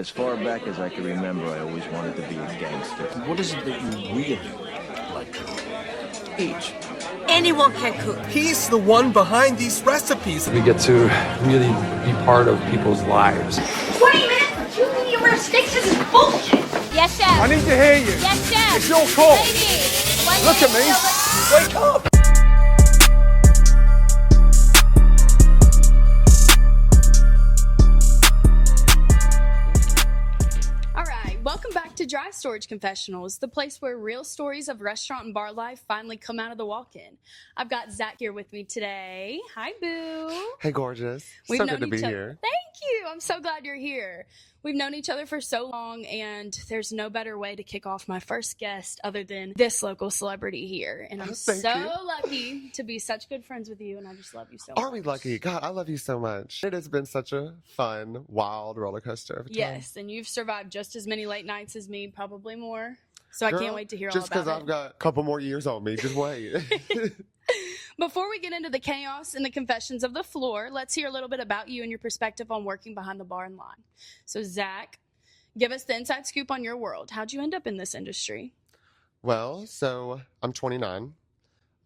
As far back as I can remember, I always wanted to be a gangster. What is it that you really like to eat? Anyone can cook. He's the one behind these recipes. We get to really be part of people's lives. 20 minutes for 2 medium-rare steaks? This is bullshit. Yes, chef. I need to hear you. Yes, chef. It's your call. Lady. Look at me. Wake up. Welcome back to Dry Storage Confessionals, the place where real stories of restaurant and bar life finally come out of the walk-in. I've got Zack here with me today. Hi, boo. Hey, gorgeous. We've so known good to be each other. here. Thank you. I'm so glad you're here. We've known each other for so long, and there's no better way to kick off my first guest other than this local celebrity here. And I'm so lucky to be such good friends with you, and I just love you so much. Aren't we lucky? God, I love you so much. It has been such a fun, wild roller coaster of time. Yes, and you've survived just as many late nights as me, probably more. So Girl, I can't wait to hear all just about it. because I've got a couple more years on me. Just wait. Before we get into the chaos and the confessions of the floor, let's hear a little bit about you and your perspective on working behind the bar and line. So, Zack, give us the inside scoop on your world. How'd you end up in this industry? Well, so I'm 29.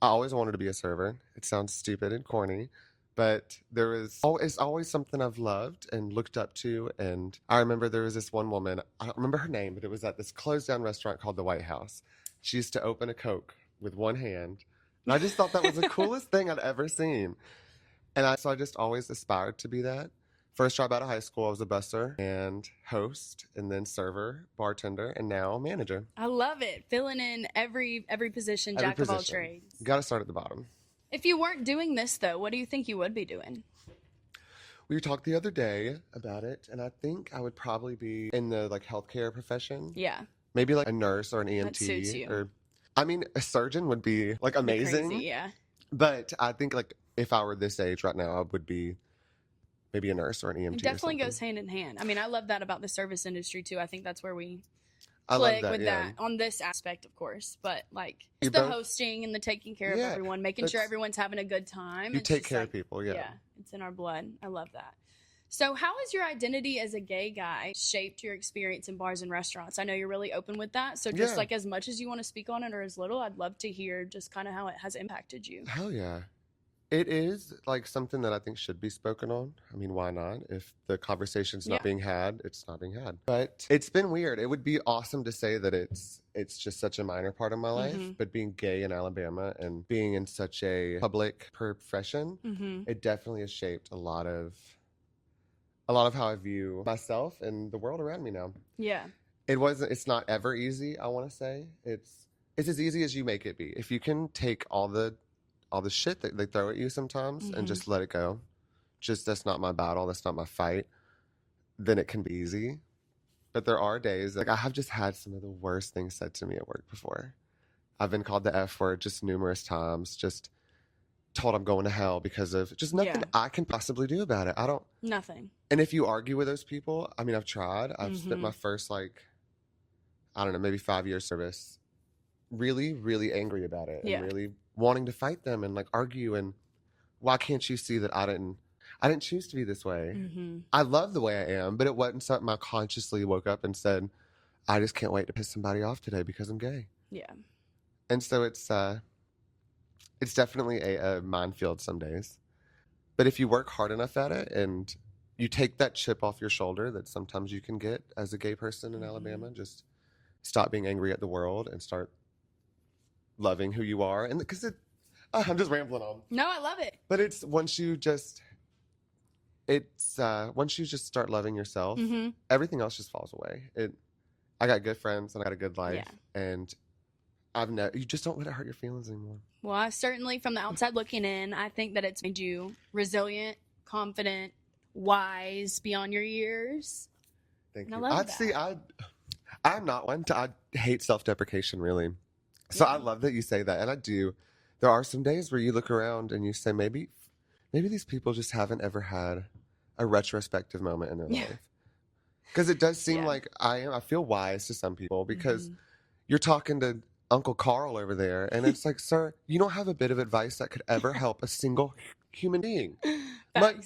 I always wanted to be a server. It sounds stupid and corny, but it's always something I've loved and looked up to. And I remember there was this one woman, I don't remember her name, but it was at this closed down restaurant called the White House. She used to open a Coke with one hand. And I just thought that was the coolest thing I'd ever seen. And so I just always aspired to be that. First job out of high school, I was a busser and host, and then server, bartender, and now manager. I love it. Filling in every position, jack of all trades. You got to start at the bottom. If you weren't doing this, though, what do you think you would be doing? We talked the other day about it, and I think I would probably be in the healthcare profession. Yeah. Maybe like a nurse or an EMT. That suits you. Or, I mean, a surgeon would be amazing. Crazy, yeah. But I think if I were this age right now, I would be maybe a nurse or an EMT. It definitely goes hand in hand. I mean, I love that about the service industry too. I think that's where we I click love with yeah. that on this aspect, of course. But You the both, hosting and the taking care of everyone, making sure everyone's having a good time. You take care of people, yeah. Yeah, it's in our blood. I love that. So how has your identity as a gay guy shaped your experience in bars and restaurants? I know you're really open with that. So just as much as you want to speak on it or as little, I'd love to hear just kind of how it has impacted you. Hell yeah. It is something that I think should be spoken on. I mean, why not? If the conversation's not being had, it's not being had. But it's been weird. It would be awesome to say that it's just such a minor part of my life. Mm-hmm. But being gay in Alabama and being in such a public profession, it definitely has shaped a lot of how I view myself and the world around me now. Yeah. It's not ever easy, I want to say. It's as easy as you make it be. If you can take all the shit that they throw at you sometimes and just let it go. Just, that's not my battle. That's not my fight. Then it can be easy. But there are days, I have just had some of the worst things said to me at work before. I've been called the F word just numerous times, just told I'm going to hell because of just nothing I can possibly do about it. Nothing. And if you argue with those people, I mean, I've tried. I've spent my first, maybe 5 years service really, really angry about it and really wanting to fight them and argue and why can't you see that I didn't choose to be this way. I love the way I am, but it wasn't something I consciously woke up and said, I just can't wait to piss somebody off today because I'm gay. Yeah. And so it's definitely a minefield some days. But if you work hard enough at it and you take that chip off your shoulder that sometimes you can get as a gay person in Alabama, just stop being angry at the world and start loving who you are. And because I'm just rambling on. No, I love it. But it's once you just start loving yourself, everything else just falls away. I got good friends and I got a good life, and you just don't let it hurt your feelings anymore. Well, I certainly, from the outside looking in, I think that it's made you resilient, confident, wise beyond your years. Thank you. you. I love that. See, I'm not one I hate self-deprecation, really. So I love that you say that, and I do. There are some days where you look around and you say, maybe these people just haven't ever had a retrospective moment in their life. Because it does seem like I feel wise to some people because you're talking to Uncle Carl over there, and it's like, sir, you don't have a bit of advice that could ever help a single human being. And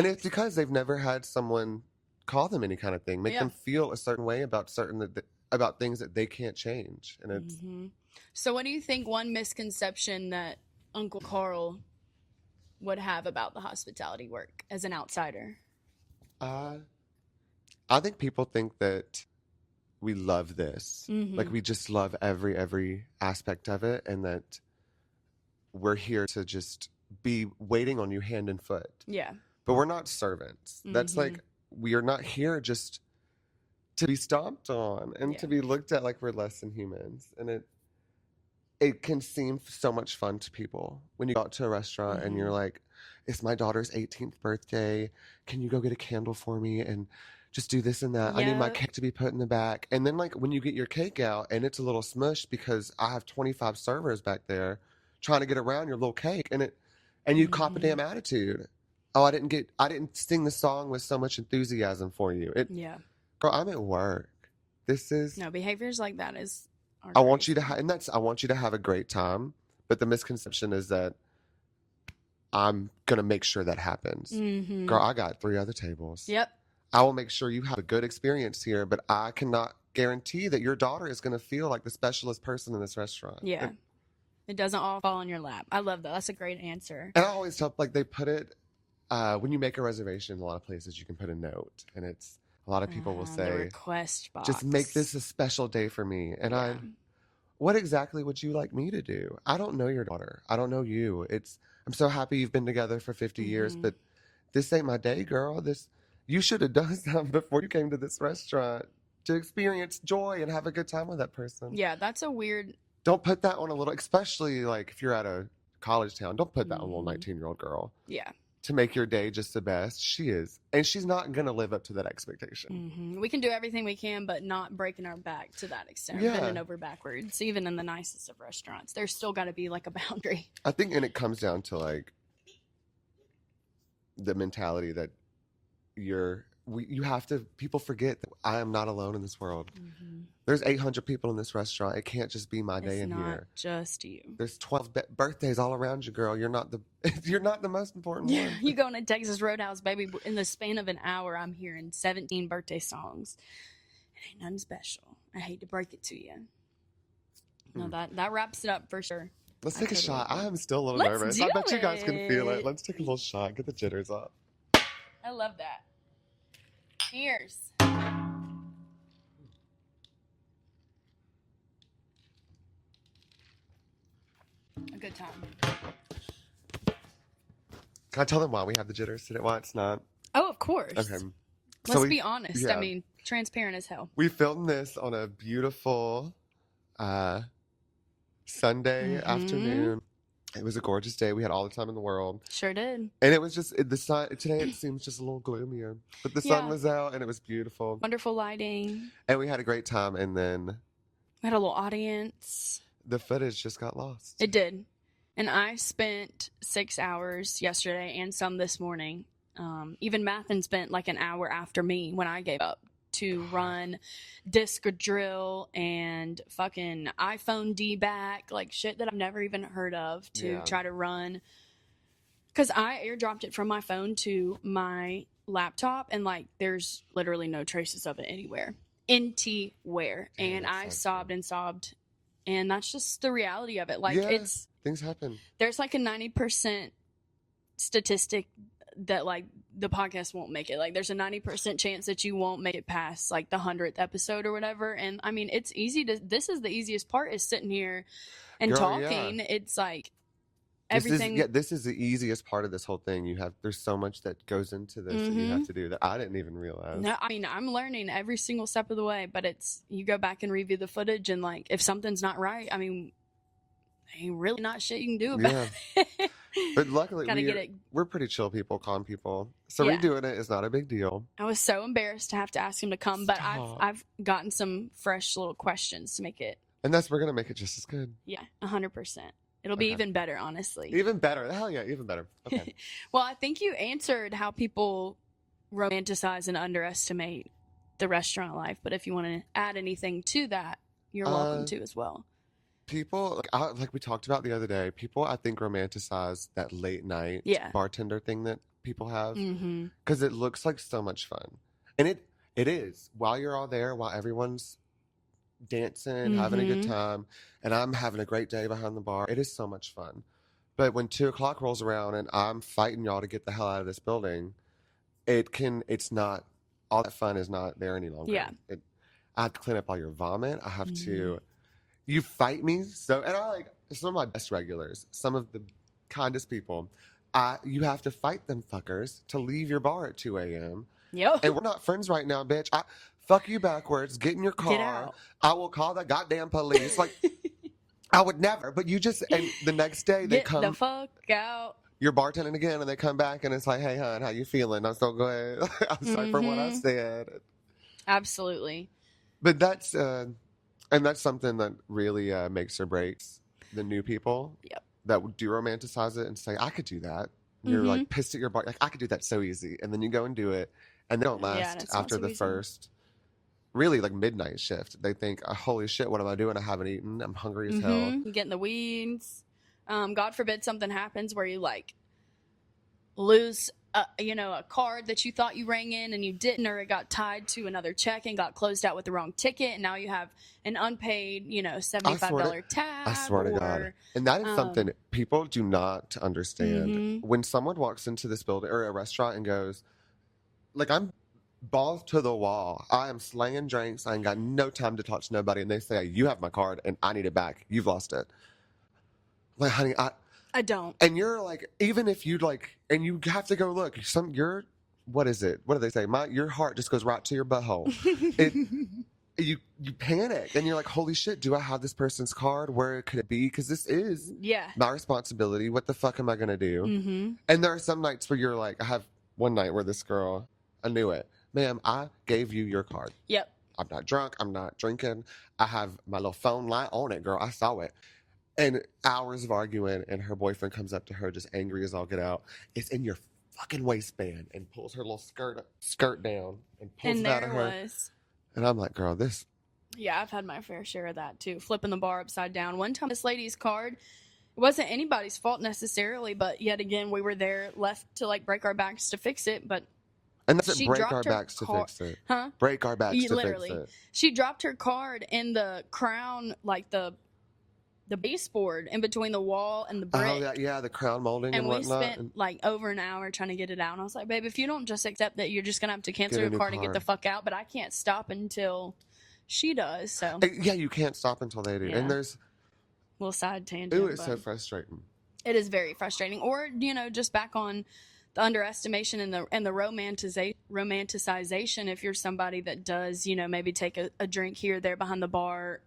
it's because they've never had someone call them any kind of thing. Make Yeah. them feel a certain way about about things that they can't change. And it's So what do you think one misconception that Uncle Carl would have about the hospitality work as an outsider? I think people think that we love this. Like we just love every aspect of it, and that we're here to just be waiting on you hand and foot. Yeah. But we're not servants. That's like, we are not here just to be stomped on and to be looked at like we're less than humans. And it can seem so much fun to people when you go out to a restaurant and you're like, it's my daughter's 18th birthday. Can you go get a candle for me and just do this and that? I need my cake to be put in the back. And then like when you get your cake out and it's a little smushed because I have 25 servers back there trying to get around your little cake, and you cop a damn attitude. Oh, I didn't sing the song with so much enthusiasm for you. Girl, I'm at work. No, behaviors like that I want you to have a great time, but the misconception is that I'm going to make sure that happens. Girl, I got 3 other tables. Yep. I will make sure you have a good experience here, but I cannot guarantee that your daughter is going to feel like the specialist person in this restaurant. Yeah. It doesn't all fall in your lap. I love that. That's a great answer. And I always tell, like, they put it, when you make a reservation in a lot of places, you can put a note, and it's, a lot of people will say, the request box. just make this a special day for me. And what exactly would you like me to do? I don't know your daughter. I don't know you. I'm so happy you've been together for 50 years, but this ain't my day, girl. You should have done something before you came to this restaurant to experience joy and have a good time with that person. Yeah, that's a weird... Don't put that on a little, especially like if you're at a college town, don't put that on a little 19-year-old girl. Yeah. To make your day just the best. She is. And she's not going to live up to that expectation. We can do everything we can, but not breaking our back to that extent. Yeah. Bending over backwards, even in the nicest of restaurants. There's still got to be like a boundary. I think, and it comes down to like the mentality that people forget that I am not alone in this world. There's 800 people in this restaurant. It can't just be my day in here. It's not just you. There's 12 birthdays all around you, girl. You're not the most important one. You go to Texas Roadhouse, baby. In the span of an hour, I'm hearing 17 birthday songs. It ain't nothing special. I hate to break it to you. No, that wraps it up for sure. Let's take a shot. I am still a little Let's nervous. do I bet you guys can feel it. it. Let's take a little shot. Get the jitters up. I love that. Cheers. A good time. Can I tell them why we have the jitters today? Why it's not? Oh, of course. Okay. Let's be honest. yeah. I mean, transparent as hell. We filmed this on a beautiful Sunday afternoon. It was a gorgeous day. We had all the time in the world. Sure did. And it was just, the sun, today it seems just a little gloomier. But the sun was out and it was beautiful. Wonderful lighting. And we had a great time. And then We had a little audience. the footage just got lost. It did. And I spent 6 hours yesterday and some this morning. Even Mathen spent like an hour after me when I gave up to run disc drill and fucking iPhone D-back, like shit that I've never even heard of to try to run. Because I airdropped it from my phone to my laptop and like there's literally no traces of it anywhere. Anywhere. And I sobbed and sobbed. And that's just the reality of it. Like things happen. There's like a 90% statistic that like the podcast won't make it. Like there's a 90% chance that you won't make it past like the 100th episode or whatever. And I mean, it's easy to, this is the easiest part is sitting here and talking. It's like everything. This is the easiest part of this whole thing. There's so much that goes into this that you have to do that I didn't even realize. No, I mean, I'm learning every single step of the way, but it's, you go back and review the footage and like, if something's not right, I mean, ain't really not shit you can do about it. But luckily, get it. we're pretty chill people, calm people. So redoing it is not a big deal. I was so embarrassed to have to ask him to come, but I've gotten some fresh little questions to make it. And we're going to make it just as good. Yeah, 100%. It'll be even better, honestly. Even better. Hell yeah, even better. Okay. Well, I think you answered how people romanticize and underestimate the restaurant life. But if you want to add anything to that, you're welcome to as well. People, like we talked about the other day, people I think romanticize that late night bartender thing that people have because it looks like so much fun. And it is. While you're all there, while everyone's dancing, having a good time, and I'm having a great day behind the bar, it is so much fun. But when 2:00 rolls around and I'm fighting y'all to get the hell out of this building, it's not, all that fun is not there any longer. Yeah. I have to clean up all your vomit. I have to, you fight me. So, and I like some of my best regulars, some of the kindest people. You have to fight them fuckers to leave your bar at 2 a.m. Yep. And we're not friends right now, bitch. Fuck you backwards. Get in your car. Get out. I will call the goddamn police. Like, I would never. But you just, and the next day they Get come. the fuck out. You're bartending again, and they come back, and it's like, hey, hon, how you feeling? I'm so good. I'm sorry for what I said. Absolutely. But that's, and that's something that really makes or breaks the new people. Yep. That do romanticize it and say, I could do that. And you're like pissed at your bar. Like, I could do that so easy. And then you go and do it. And they don't last after the first, really, like, midnight shift. They think, oh, holy shit, what am I doing? I haven't eaten. I'm hungry as hell. You get in the weeds. God forbid something happens where you, like, lose a card that you thought you rang in and you didn't, or it got tied to another check and got closed out with the wrong ticket, and now you have an unpaid, $75 tab. I swear to God. And that is something people do not understand. When someone walks into this building or a restaurant and goes, like, I'm balls to the wall, I am slanging drinks, I ain't got no time to talk to nobody, and they say, you have my card and I need it back. You've lost it. Like, honey, I don't. And you're like, even if you'd like, and you have to go look, what is it? What do they say? Your heart just goes right to your butthole. You panic and you're like, holy shit, do I have this person's card? Where could it be? Because this is my responsibility. What the fuck am I going to do? And there are some nights where you're like, I have one night where this girl, I knew it. Ma'am, I gave you your card. Yep. I'm not drunk. I'm not drinking. I have my little phone light on it, girl. I saw it. And hours of arguing, and her boyfriend comes up to her just angry as all get out. It's in your fucking waistband, and pulls her little skirt down and pulls it out of her. And there it was. And I'm like, girl, this. Yeah, I've had my fair share of that too. Flipping the bar upside down. One time, this lady's card, it wasn't anybody's fault necessarily, but yet again, we were there left to like break our backs to fix it. But and that's it, break our backs to fix it. Huh? Break our backs to literally fix it. She dropped her card in the crown, like the baseboard in between the wall and the brick. Oh, yeah, the crown molding and whatnot. We spent like over an hour trying to get it out. And I was like, babe, if you don't just accept that, you're just going to have to cancel your card and get the fuck out. But I can't stop until she does. So yeah, you can't stop until they do. Yeah. And there's little side tangent. Ooh, it's so frustrating. It is very frustrating. Or, just back on the underestimation and the romanticization. If you're somebody that does, maybe take a drink here or there behind the bar,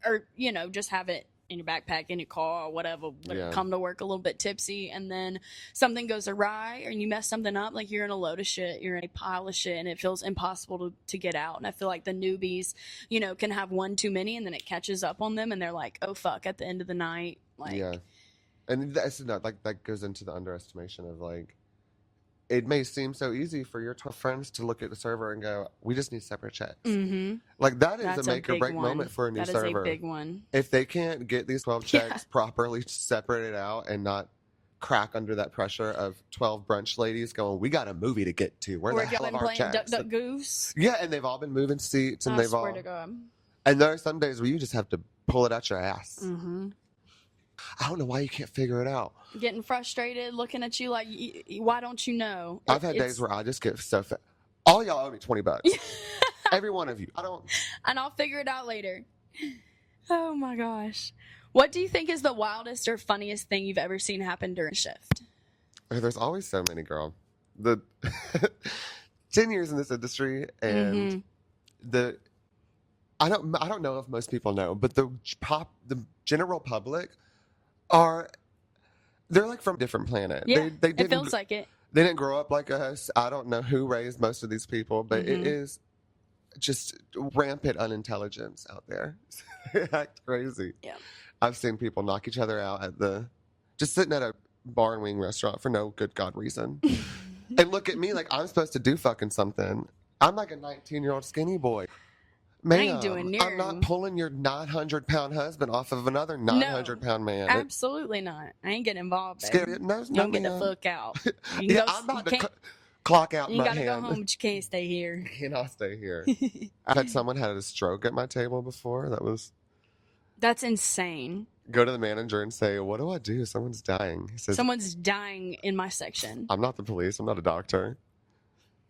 or, just have it in your backpack, in your car, or whatever, come to work a little bit tipsy, and then something goes awry or you mess something up, like you're in a load of shit, you're in a pile of shit, and it feels impossible to get out. And I feel like the newbies, can have one too many, and then it catches up on them, and they're like, oh fuck, at the end of the night. Like, yeah. And that's not like that goes into the underestimation of like, it may seem so easy for your 12 friends to look at the server and go, we just need separate checks. Like, that is That's a make or break moment for a new server. That is a big one. If they can't get these 12 checks properly separated out and not crack under that pressure of 12 brunch ladies going, we got a movie to get to. Where the hell are our checks? Duck, Duck, Goose. Yeah, and they've all been moving seats, and I swear to God. And there are some days where you just have to pull it out your ass. I don't know why you can't figure it out. Getting frustrated, looking at you like, why don't you know? I've had days where I just get so fat. All y'all owe me $20. Every one of you. And I'll figure it out later. Oh my gosh. What do you think is the wildest or funniest thing you've ever seen happen during a shift? There's always so many, girl. The 10 years in this industry, and I don't know if most people know, but the general public they're like from a different planet. Yeah, they it feels like it. They didn't grow up like us. I don't know who raised most of these people, but it is just rampant unintelligence out there. They act crazy. Yeah. I've seen people knock each other out just sitting at a bar and wing restaurant for no good God reason. And look at me like I'm supposed to do fucking something. I'm like a 19-year-old skinny boy. I ain't doing near. I'm not pulling your 900-pound husband off of another 900-pound man. Absolutely not. I ain't getting involved. Scary. No, you don't get the fuck out. Yeah, I'm not. clock out in You my gotta hand. go home, but you can't stay here. Cannot stay here. I've had someone had a stroke at my table before. That's insane. Go to the manager and say, what do I do? Someone's dying. He says, Someone's dying in my section. I'm not the police. I'm not a doctor.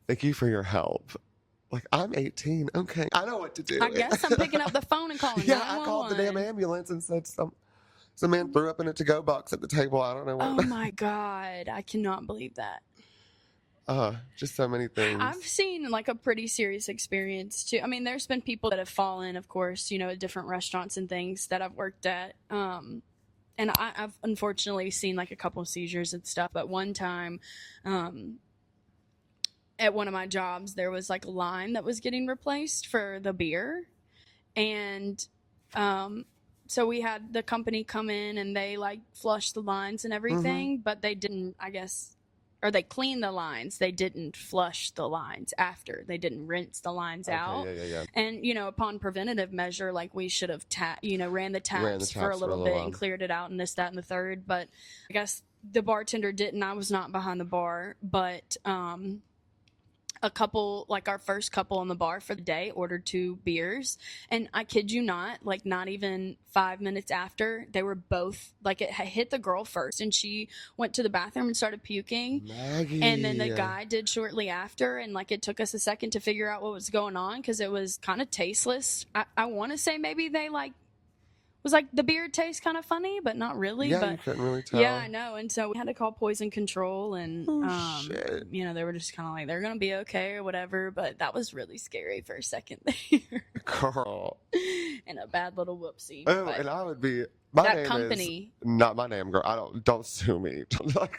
Thank you for your help. Like, I'm 18. Okay. I know what to do. I guess I'm picking up the phone and calling Yeah, I called the damn 911. ambulance and said some man threw up in a to-go box at the table. I don't know what. Oh my God. I cannot believe that. Just so many things. I've seen like a pretty serious experience too. I mean, there's been people that have fallen, of course, you know, at different restaurants and things that I've worked at. And I've unfortunately seen like a couple of seizures and stuff. But one time, at one of my jobs, there was like a line that was getting replaced for the beer. And, so we had the company come in and they like flushed the lines and everything, but they didn't, I guess, or they cleaned the lines. They didn't flush the lines after. They didn't rinse the lines out. Yeah. And, you know, upon preventative measure, like we should have, ran the taps for a little bit and cleared it out and this, that, and the third. But I guess the bartender didn't. I was not behind the bar, but a couple, like our first couple on the bar for the day, ordered 2 beers. And I kid you not, like not even 5 minutes after, they were both, like it hit the girl first and she went to the bathroom and started puking. Maggie. And then the guy did shortly after. And like it took us a second to figure out what was going on because it was kind of tasteless. I want to say maybe they like, was like the beer tastes kind of funny, but not really. Yeah, but you couldn't really tell. yeah, I know. And so we had to call poison control and, shit. you know, they were just kind of like, they're going to be okay or whatever. But that was really scary for a second there. Girl. And a bad little whoopsie. Oh, But and I would be, that company. Not my name, girl. Don't sue me.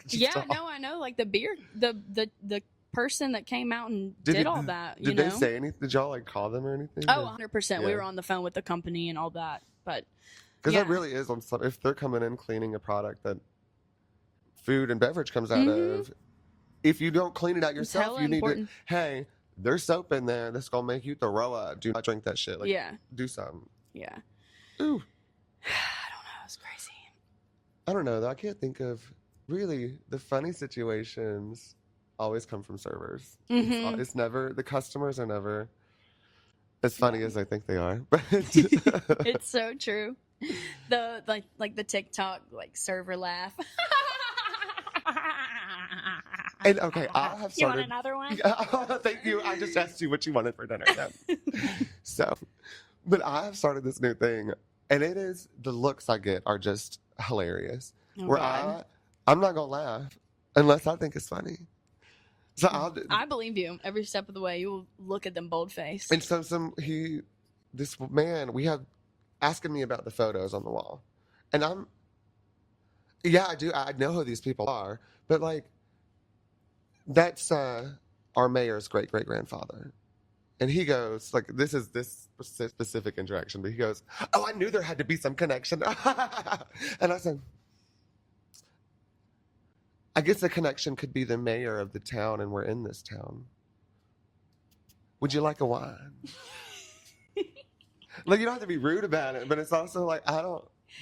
Yeah, no, I know. Like the beer, the person that came out and did all that, you Did know. they say anything? Did y'all like call them or anything? Oh, 100%. We Yeah. were on the phone with the company and all that. But Because yeah. that really is on some. If they're coming in cleaning a product that food and beverage comes out of, if you don't clean it out yourself, hella you need important. to. Hey, there's soap in there that's gonna make you throw up. Do not drink that shit. Like, yeah. do something. Yeah. Ooh, I don't know. It's crazy. I don't know though. I can't think of really the funny situations. Always come from servers. It's never the customers are never as funny as I think they are. But It's so true. The like the TikTok like server laugh. and okay, I have You want started. another one? Thank you. I just asked you what you wanted for dinner. Yeah. So, but I have started this new thing, and it is the looks I get are just hilarious. Oh, where God. I'm not gonna laugh unless I think it's funny. So I believe you every step of the way. You will look at them bold faced. and so this man we have asking me about the photos on the wall, and I do. I know who these people are, but like that's our mayor's great grandfather. And he goes, like, this is this specific interaction, but he goes, oh, I knew there had to be some connection. And I said, I guess the connection could be the mayor of the town, and we're in this town. Would you like a wine? Like, you don't have to be rude about it, but it's also like,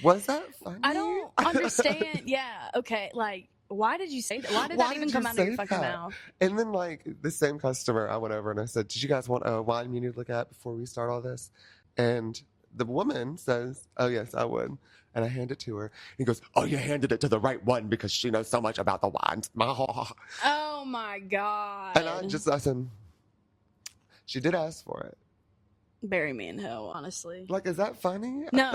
was that funny? I don't understand. Yeah. Okay. Like, why did you say that? Why did that even come out of your fucking mouth? And then, like, the same customer, I went over and I said, did you guys want a wine menu to look at before we start all this? And the woman says, oh, yes, I would. And I hand it to her. He goes, oh, you handed it to the right one because she knows so much about the wines. Oh, my God. And I said, she did ask for it. Bury me in hell, honestly. Like, is that funny? No.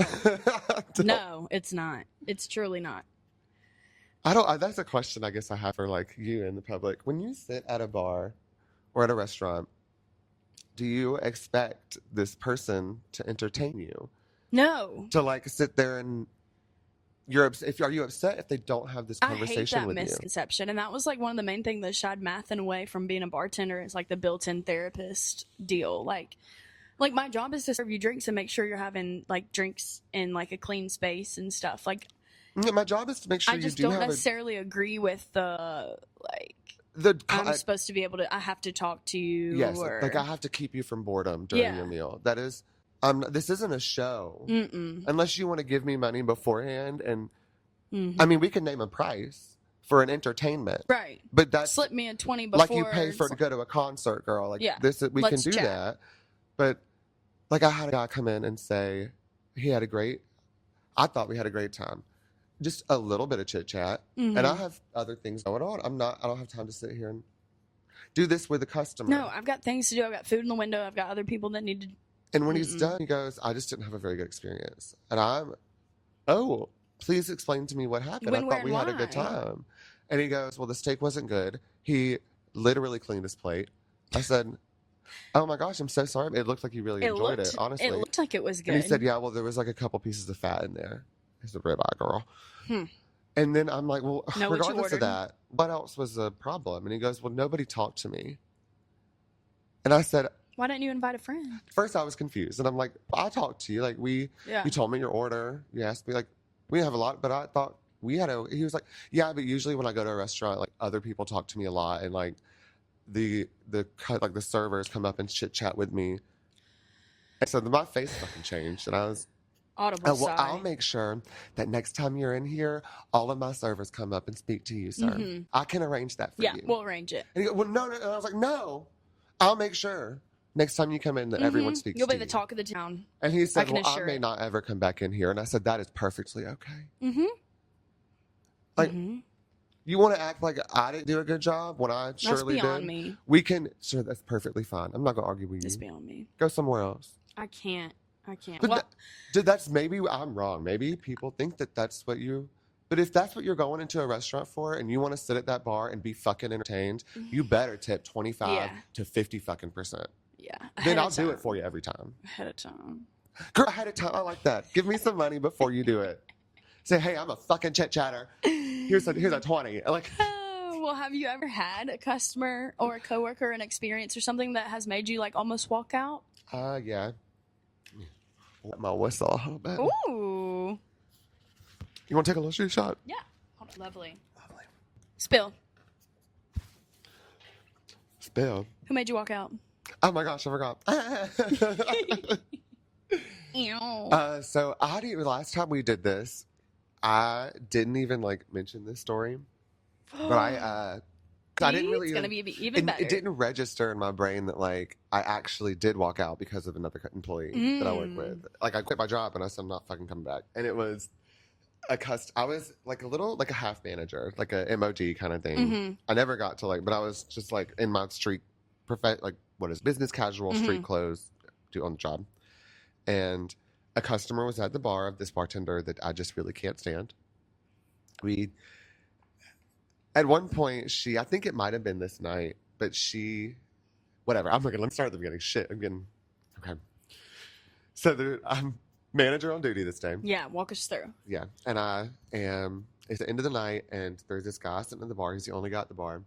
No, it's not. It's truly not. That's a question I guess I have for, like, you in the public. When you sit at a bar or at a restaurant, do you expect this person to entertain you? No. To, like, sit there and are you upset if they don't have this conversation with I hate that misconception. And that was, like, one of the main things that shied Mathen away from being a bartender is, like, the built-in therapist deal. Like, my job is to serve you drinks and make sure you're having, like, drinks in, like, a clean space and stuff. Like, yeah, my job is to make sure I you just do don't have necessarily agree with the, like, I'm supposed to be able to, I have to talk to you. Yes, or, like I have to keep you from boredom during Yeah. your meal. That is, this isn't a show. Mm-mm. Unless you want to give me money beforehand. And Mhm. I mean, we can name a price for an entertainment. Right. But that's Slip me a 20 before. like you pay for to go to a concert, girl. Like Yeah, this, we can let's do chat. that. But like I had a guy come in and say I thought we had a great time. Just a little bit of chit chat. Mhm. And I have other things going on. I don't have time to sit here and do this with a customer. No, I've got things to do. I've got food in the window. I've got other people that need to. And when he's done, he goes, I just didn't have a very good experience. And I'm, oh, please explain to me what happened. When, I where, thought we and had a good why? time. And he goes, well, the steak wasn't good. He literally cleaned his plate. I said, oh my gosh, I'm so sorry. It looked like you really enjoyed it, honestly. It looked like it was good. And he said, yeah, well, there was like a couple pieces of fat in there. He's a ribeye girl. And then I'm like, well, Know what you regardless of ordered. that, what else was the problem? And he goes, well, nobody talked to me. And I said, Why didn't you invite a friend? first I was confused. And I'm like, I talked to you. Like, Yeah. you told me your order. You asked me, like, we have a lot, but I thought he was like, yeah, but usually when I go to a restaurant, like, other people talk to me a lot. And, like, the servers come up and chit chat with me. And so my face fucking changed. And I was, Audible oh, well, sigh. I'll make sure that next time you're in here, all of my servers come up and speak to you, sir. I can arrange that for Yeah, you. we'll arrange it. And he goes, well, no. And I was like, no, I'll make sure next time you come in that everyone speaks You'll to be the you. talk of the town. And he said, can well, I assure may it. not ever come back in here. And I said, that is perfectly okay. Mm-hmm. Like, you want to act like I didn't do a good job when I That's surely beyond did? me. We can, sure, that's perfectly fine. I'm not going to argue with It's you. beyond me. Go somewhere else. I can't. But Well, that's maybe I'm wrong. Maybe people think that that's what you. But if that's what you're going into a restaurant for, and you want to sit at that bar and be fucking entertained, you better tip 25 Yeah. to 50 fucking %. yeah. Then I'll do it for you every time. Ahead of time. Girl, ahead of time. I like that. Give me some money before you do it. Say, hey, I'm a fucking chit chatter. Here's a 20. Like, Well, have you ever had a customer or a coworker, an experience or something that has made you like almost walk out? yeah. Let my whistle a little bit. Ooh. You want to take a little shoe shot? Yeah. Oh, lovely. Spill. Spill. Who made you walk out? Oh my gosh, I forgot. Ew. So last time we did this, I didn't even like mention this story, but I didn't really. It's gonna be even better. It didn't register in my brain that like I actually did walk out because of another employee that I work with. Like I quit my job and I said I'm not fucking coming back, and it was I was like a half manager, like a MOD kind of thing. I never got to but I was just like in my street business casual street clothes on the job, and a customer was at the bar of this bartender that I just really can't stand. At one point, I think it might have been this night, but whatever. Let's start at the beginning. Shit, okay. So I'm manager on duty this day. Yeah, walk us through. Yeah, and it's the end of the night, and there's this guy sitting in the bar. He's the only guy at the bar.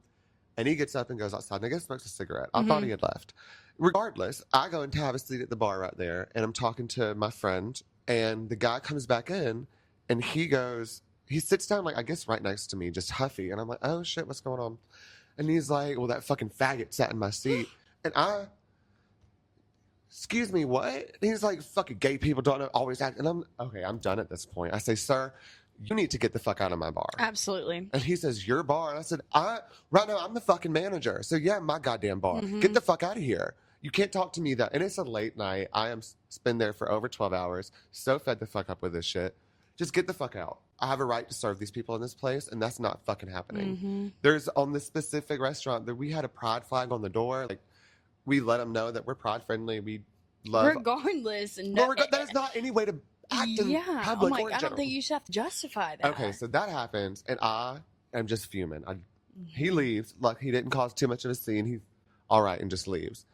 And he gets up and goes outside, and I guess smokes a cigarette. I thought he had left. Regardless, I go and have a seat at the bar right there, and I'm talking to my friend, and the guy comes back in, and he sits down, like, I guess right next to me, just huffy. And I'm like, oh, shit, what's going on? And he's like, well, that fucking faggot sat in my seat. And excuse me, what? And he's like, fucking gay people don't always act. And I'm done at this point. I say, sir, you need to get the fuck out of my bar. Absolutely. And he says, your bar? And I said, right now, I'm the fucking manager. So, yeah, my goddamn bar. Get the fuck out of here. You can't talk to me that. And it's a late night. I am been there for over 12 hours. So fed the fuck up with this shit. Just get the fuck out. I have a right to serve these people in this place, and that's not fucking happening. There's on this specific restaurant that we had a pride flag on the door. Like, we let them know that we're pride friendly. We love. Regardless, That is not any way to act in public or in I don't general. think you should have to justify that. Okay, so that happens, and I am just fuming. He leaves. Like, he didn't cause too much of a scene. He's all right and just leaves.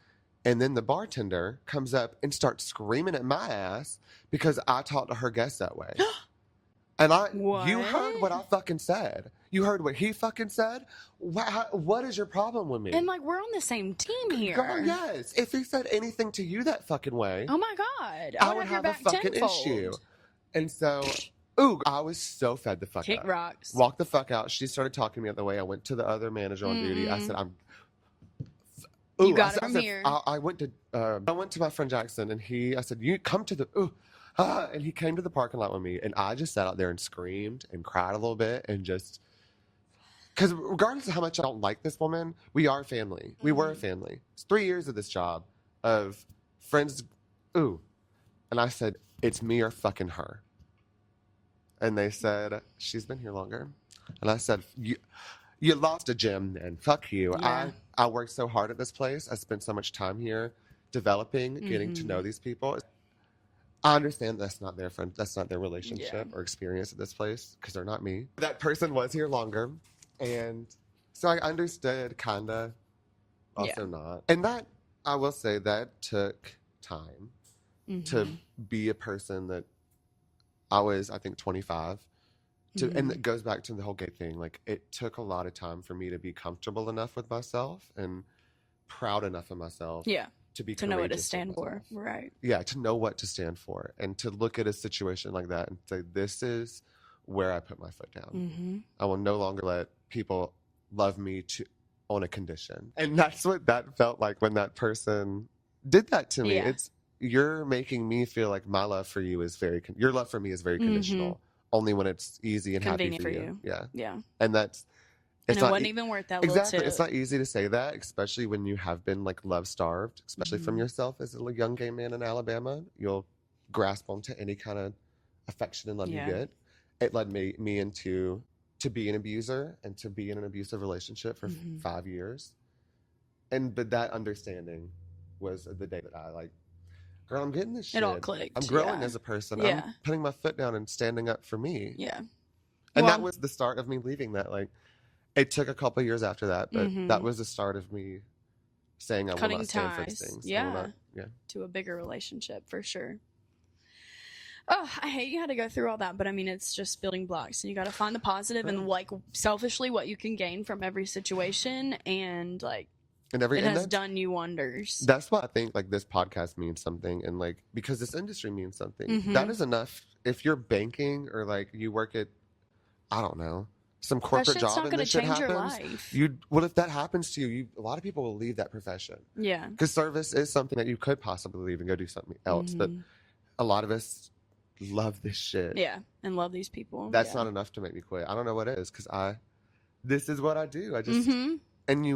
And then the bartender comes up and starts screaming at my ass because I talked to her guests that way. And you heard what I fucking said. You heard what he fucking said. What is your problem with me? And like, we're on the same team here. Girl, yes. If he said anything to you that fucking way, Oh my God. I would have your have a back fucking tenfold. issue. And so, I was so fed the fuck Kick up. rocks. Walked the fuck out. She started talking to me the other way. I went to the other manager on duty. I said, You got it from here. I went to my friend Jackson, and I said, you come to the, and he came to the parking lot with me, and I just sat out there and screamed and cried a little bit and just because regardless of how much I don't like this woman, we are family. We were a family. It's 3 years of this job of friends. Ooh. And I said, it's me or fucking her. And they said, she's been here longer. And I said, you lost a gem then. Fuck you. Yeah. I worked so hard at this place. I spent so much time here developing, getting to know these people. I understand that's not their friend, that's not their relationship or experience at this place because they're not me. That person was here longer. And so I understood, kinda, also not. And that, I will say, that took time to be a person that I was, I think, 25. And it goes back to the whole gay thing. Like, it took a lot of time for me to be comfortable enough with myself and proud enough of myself. Yeah. To be to know what to courageous stand with for. myself. Right. Yeah, to know what to stand for and to look at a situation like that and say, this is where I put my foot down. I will no longer let people love me on a condition. And that's what that felt like when that person did that to me. Yeah. You're making me feel like my love for you is your love for me is very conditional. Only when it's easy and Convenient happy for for you. you. Yeah. Yeah. And that's, And it's it not wasn't even worth that exactly. little It's not easy to say that, especially when you have been like love starved, especially from yourself as a young gay man in Alabama. You'll grasp onto any kind of affection and love you get. It led me into to be an abuser and to be in an abusive relationship for 5 years. But that understanding was the day that I like, girl, I'm getting this shit. It all clicked. I'm growing as a person. Yeah. I'm putting my foot down and standing up for me. Yeah. And that was the start of me leaving that. Like, it took a couple of years after that, but that was the start of me saying I will not stand for these things. Yeah. To a bigger relationship, for sure. Oh, I hate you had to go through all that, but I mean, it's just building blocks, and you got to find the positive and like selfishly what you can gain from every situation, and like it has done you wonders. That's why I think like this podcast means something, and like because this industry means something. That is enough. If you're banking or like you work at, I don't know, some corporate job and this shit happens, well, if that happens to you, a lot of people will leave that profession. Yeah, because service is something that you could possibly leave and go do something else, but a lot of us love this shit. Yeah, and love these people. That's not enough to make me quit. I don't know what it is, because this is what I do. I just and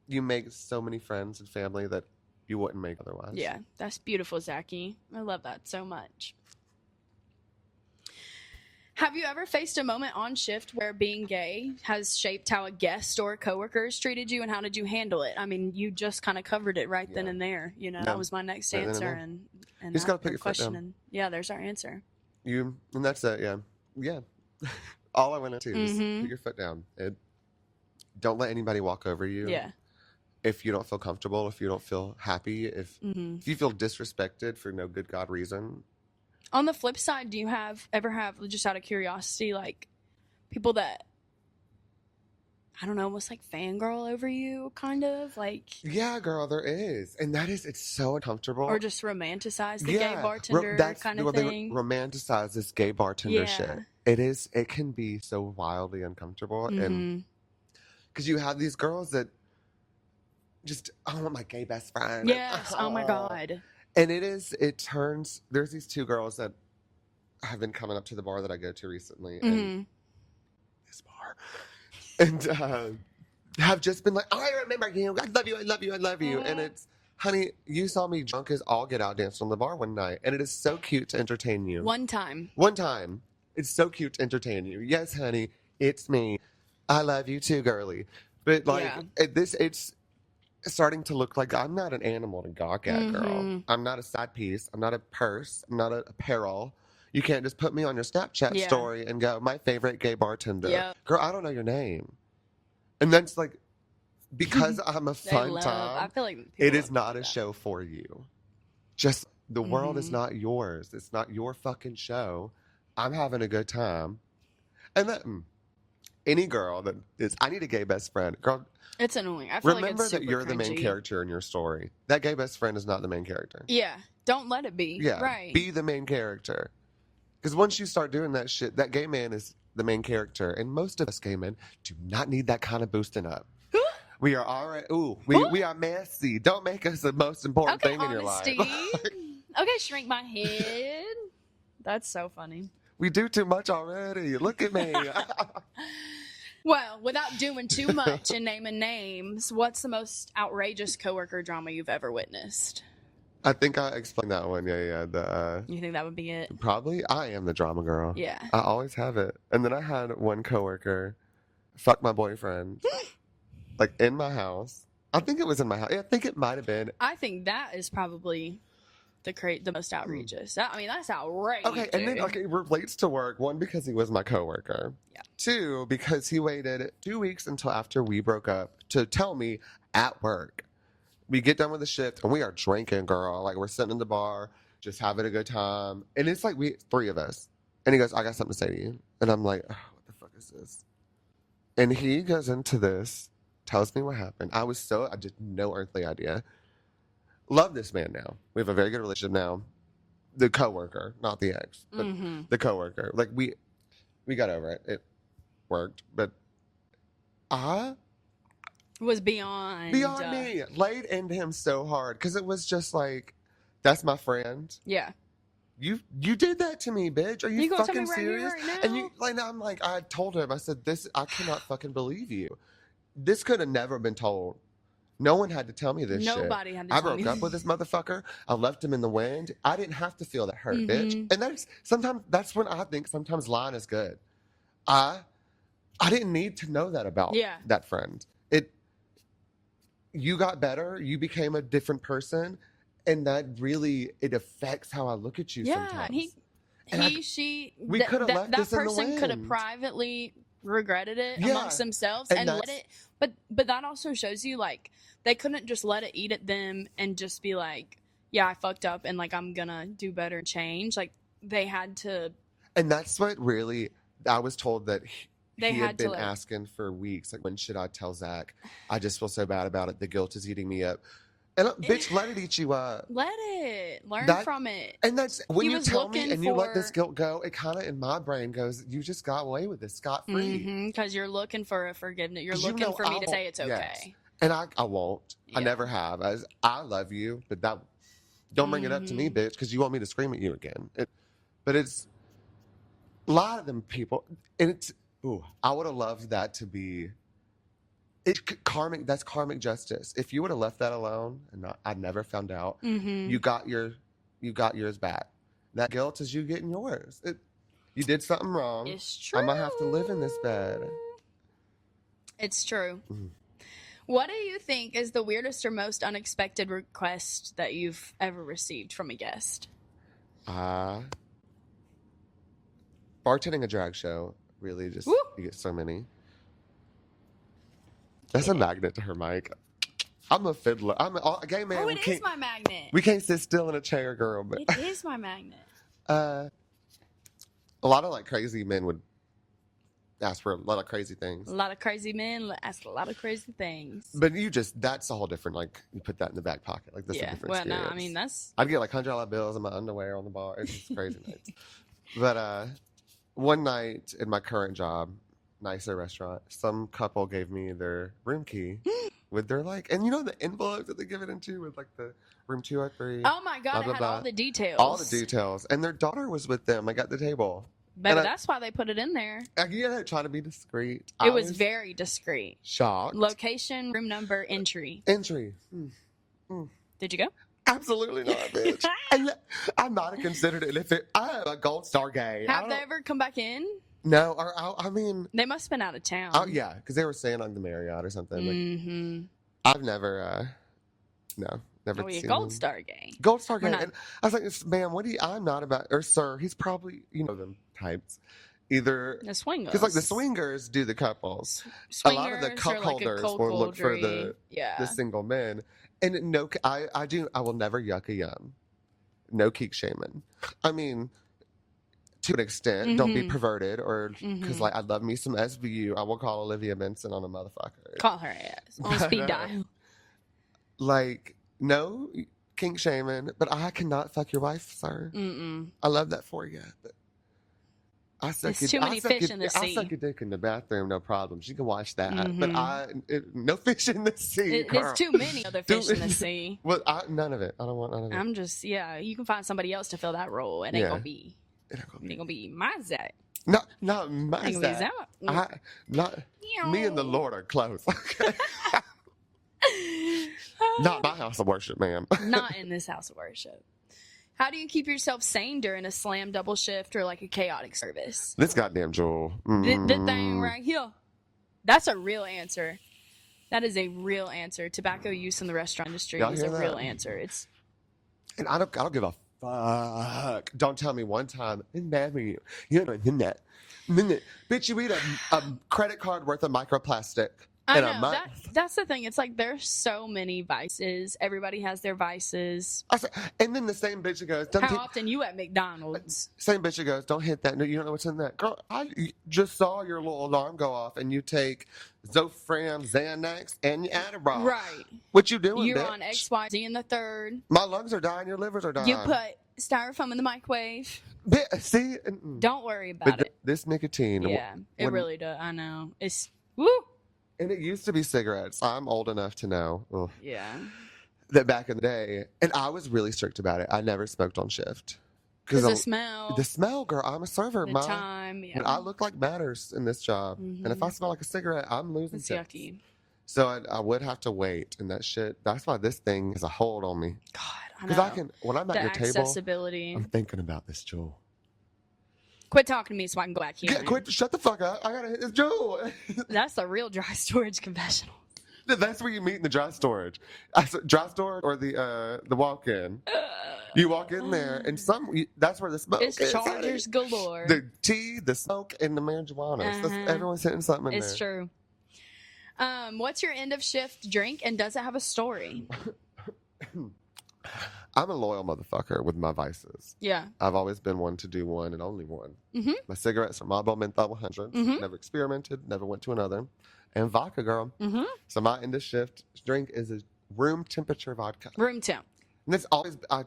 you make so many friends and family that you wouldn't make otherwise. Yeah, that's beautiful, Zachy. I love that so much. Have you ever faced a moment on shift where being gay has shaped how a guest or coworkers treated you, and how did you handle it? I mean, you just kind of covered it right then and there. You know, that was my next answer, and you just gotta put your foot down. And yeah, there's our answer. And that's it. Yeah. All I went into is put your foot down. Don't let anybody walk over you. Yeah. If you don't feel comfortable, if you don't feel happy, if you feel disrespected for no good God reason. On the flip side, do you ever have, just out of curiosity, like people that, I don't know, almost like fangirl over you, kind of? Like, yeah, girl, there is. And it's so uncomfortable. Or just romanticize the gay bartender kind of thing. They romanticize this gay bartender shit. It can be so wildly uncomfortable. And because you have these girls that just, I want my gay best friend. Yes, oh my God. And there's these two girls that have been coming up to the bar that I go to recently. And this bar. And have just been like, oh, I remember you. I love you. I love you. I love you. And it's, honey, you saw me drunk as all get out dancing on the bar one night. And it is so cute to entertain you. One time. It's so cute to entertain you. Yes, honey, it's me. I love you too, girly. But like, it's starting to look like I'm not an animal to gawk at, girl. I'm not a side piece. I'm not a purse. I'm not a apparel. You can't just put me on your Snapchat story and go, my favorite gay bartender. Yep. Girl, I don't know your name. And that's like, because I'm a fun time, I feel like it is not a show for you. Just, the world is not yours. It's not your fucking show. I'm having a good time. And then, any girl that is, I need a gay best friend. Girl, it's annoying. I feel remember like it's that you're the main character in your story. That gay best friend is not the main character. Yeah. Don't let it be. Yeah. Right. Be the main character. Because once you start doing that shit, that gay man is the main character. And most of us gay men do not need that kind of boosting up. We are already, we are messy. Don't make us the most important thing in your life. Okay, shrink my head. That's so funny. We do too much already. Look at me. Well, without doing too much and naming names, what's the most outrageous coworker drama you've ever witnessed? I think I explained that one. Yeah. You think that would be it? Probably I am the drama girl. Yeah. I always have it. And then I had one coworker fuck my boyfriend, like in my house. I think it was in my house. I think it might have been. I think that is probably the most outrageous. I mean, that's outrageous. Okay, and then it relates to work. One, because he was my coworker. Yeah. Two, because he waited 2 weeks until after we broke up to tell me at work. We get done with the shift and we are drinking, girl. Like we're sitting in the bar, just having a good time. And it's like three of us. And he goes, I got something to say to you. And I'm like, oh, what the fuck is this? And he goes into this, tells me what happened. I just no earthly idea. Love this man now. We have a very good relationship now. The coworker, not the ex, but the coworker. Like we got over it. It worked, but I was beyond me. Laid into him so hard because it was just like, that's my friend. Yeah. You did that to me, bitch. Are you gonna tell fucking me right serious? here, right And now? I'm like, I told him, I said, I cannot fucking believe you. This could have never been told. No one had to tell me this shit. Nobody had to I tell me broke up with this motherfucker. I left him in the wind. I didn't have to feel that hurt, bitch. And that's when I think sometimes lying is good. I didn't need to know that about that friend. You got better. You became a different person. And that really, it affects how I look at you sometimes. We could have left this in the wind. That person could have privately regretted it amongst themselves and let it. But that also shows you, like, they couldn't just let it eat at them and just be like, yeah, I fucked up and, like, I'm gonna do better and change. Like, they had to. And that's what really, I was told that he had been to, like, asking for weeks. Like, when should I tell Zach? I just feel so bad about it. The guilt is eating me up. And bitch, let it eat you up. Let it. Learn from it. And that's when you tell me and you let this guilt go, it kind of in my brain goes, you just got away with this scot-free. Because you're looking for a forgiveness. You're looking for me to say it's okay. Yes. And I won't. Yeah. I never have. I love you, but don't bring it up to me, bitch, because you want me to scream at you again. But it's a lot of them people, and I would have loved that to be. That's karmic justice. If you would have left that alone and I'd never found out, you got yours back. That guilt is you getting yours. You did something wrong. It's true. I'm gonna have to live in this bed. It's true. What do you think is the weirdest or most unexpected request that you've ever received from a guest? Bartending a drag show, really just, you get so many. That's a magnet to her mic. I'm a fiddler. I'm a gay man. Oh, it is my magnet. We can't sit still in a chair, girl. But it is my magnet. A lot of like crazy men would ask for a lot of crazy things. A lot of crazy men ask a lot of crazy things. But that's a whole different, like, you put that in the back pocket. Like, that's a different experience. No, I mean, I'd get like $100 bills in my underwear on the bar. It's just crazy nights. But one night in my current job, nicer restaurant, some couple gave me their room key with their, like, and you know the envelopes that they give it into with, like, the room 203. Oh my God, blah, blah, it had blah. all the details. All the details. And their daughter was with them, like, at the table. Baby, that's why they put it in there. Yeah, trying to be discreet. It was very discreet. Shocked. Location, room number, entry. Did you go? Absolutely not, bitch. I might have considered it I'm a gold star gay. Have they ever come back in? No, I mean... They must have been out of town. Oh, yeah, because they were staying on the Marriott or something. Like, I've never, never seen Gold them. Star gay. Gold Star gay. And I was like, ma'am, I'm not about... Or, sir, he's probably, them types. Either... The swingers. Because, like, the swingers do the couples. Swingers, a lot of the cup like holders will look for the single men. And no, I will never yuck a yum. No kink shaming. I mean... To an extent, don't be perverted, or because like I love me some SVU, I will call Olivia Benson on a motherfucker. Call her ass on speed dial. Like, no kink shaming, but I cannot fuck your wife, sir. I love that for you, but There's too many fish in the sea. I suck your dick in the bathroom, no problem. She can watch that, but no fish in the sea. There's too many other fish in the sea. Well, none of it. I don't want none of it. I'm just you can find somebody else to fill that role. It ain't gonna be. It ain't gonna be my Zack. Not my Ain't Zack. that- Me and the Lord are close. Okay. Not my house of worship, ma'am. Not in this house of worship. How do you keep yourself sane during a slam double shift or like a chaotic service? This goddamn jewel. The thing right here. That's a real answer. That is a real answer. Tobacco use in the restaurant industry Y'all is hear a that? real answer. It's And I don't give a fuck. Don't tell me one time. It's bad for you. You know, bitch, you eat a credit card worth of microplastic I in a know month. that's the thing. It's like there's so many vices. Everybody has their vices. And then the same bitch that goes, How often you at McDonald's? same bitch that goes, don't hit that. No, you don't know what's in that. Girl, I just saw your little alarm go off and you take Zofran, Xanax, and your Adderall. Right. What you doing, You're bitch? on XYZ in the third. My lungs are dying. Your livers are dying. You put styrofoam in the microwave. See? Don't worry But about it. this nicotine. Yeah, it when- really does. I know. It's woo. And it used to be cigarettes. I'm old enough to know. Ugh. Yeah. That back in the day, and I was really strict about it. I never smoked on shift Because the smell, the smell, girl. I'm a server. the time, yeah. And I look like matters in this job, and if I Mhm. smell like a cigarette, I'm losing It's tips. yucky. So I would have to wait, and that shit. That's why this thing is a hold on me. God, I know. Because I can, when I'm at the your table, accessibility. I'm thinking about this jewel. Quit talking to me so I can go back here. Quit! Shut the fuck up! I gotta hit this jewel. That's the real dry storage confessional. That's where you meet in the dry storage. Dry storage or the walk-in. You walk in there, and that's where the smoke It's is. chargers galore. The tea, the smoke, and the marijuana. Everyone's hitting something in It's there. true. What's your end of shift drink, and does it have a story? I'm a loyal motherfucker with my vices. Yeah. I've always been one to do one and only one. Mhm. My cigarettes are Marlboro Menthol 100. Mhm. Never experimented, never went to another. And vodka, girl. Mm-hmm. So my end of shift drink is a room temperature vodka. Room temp. And it's always, I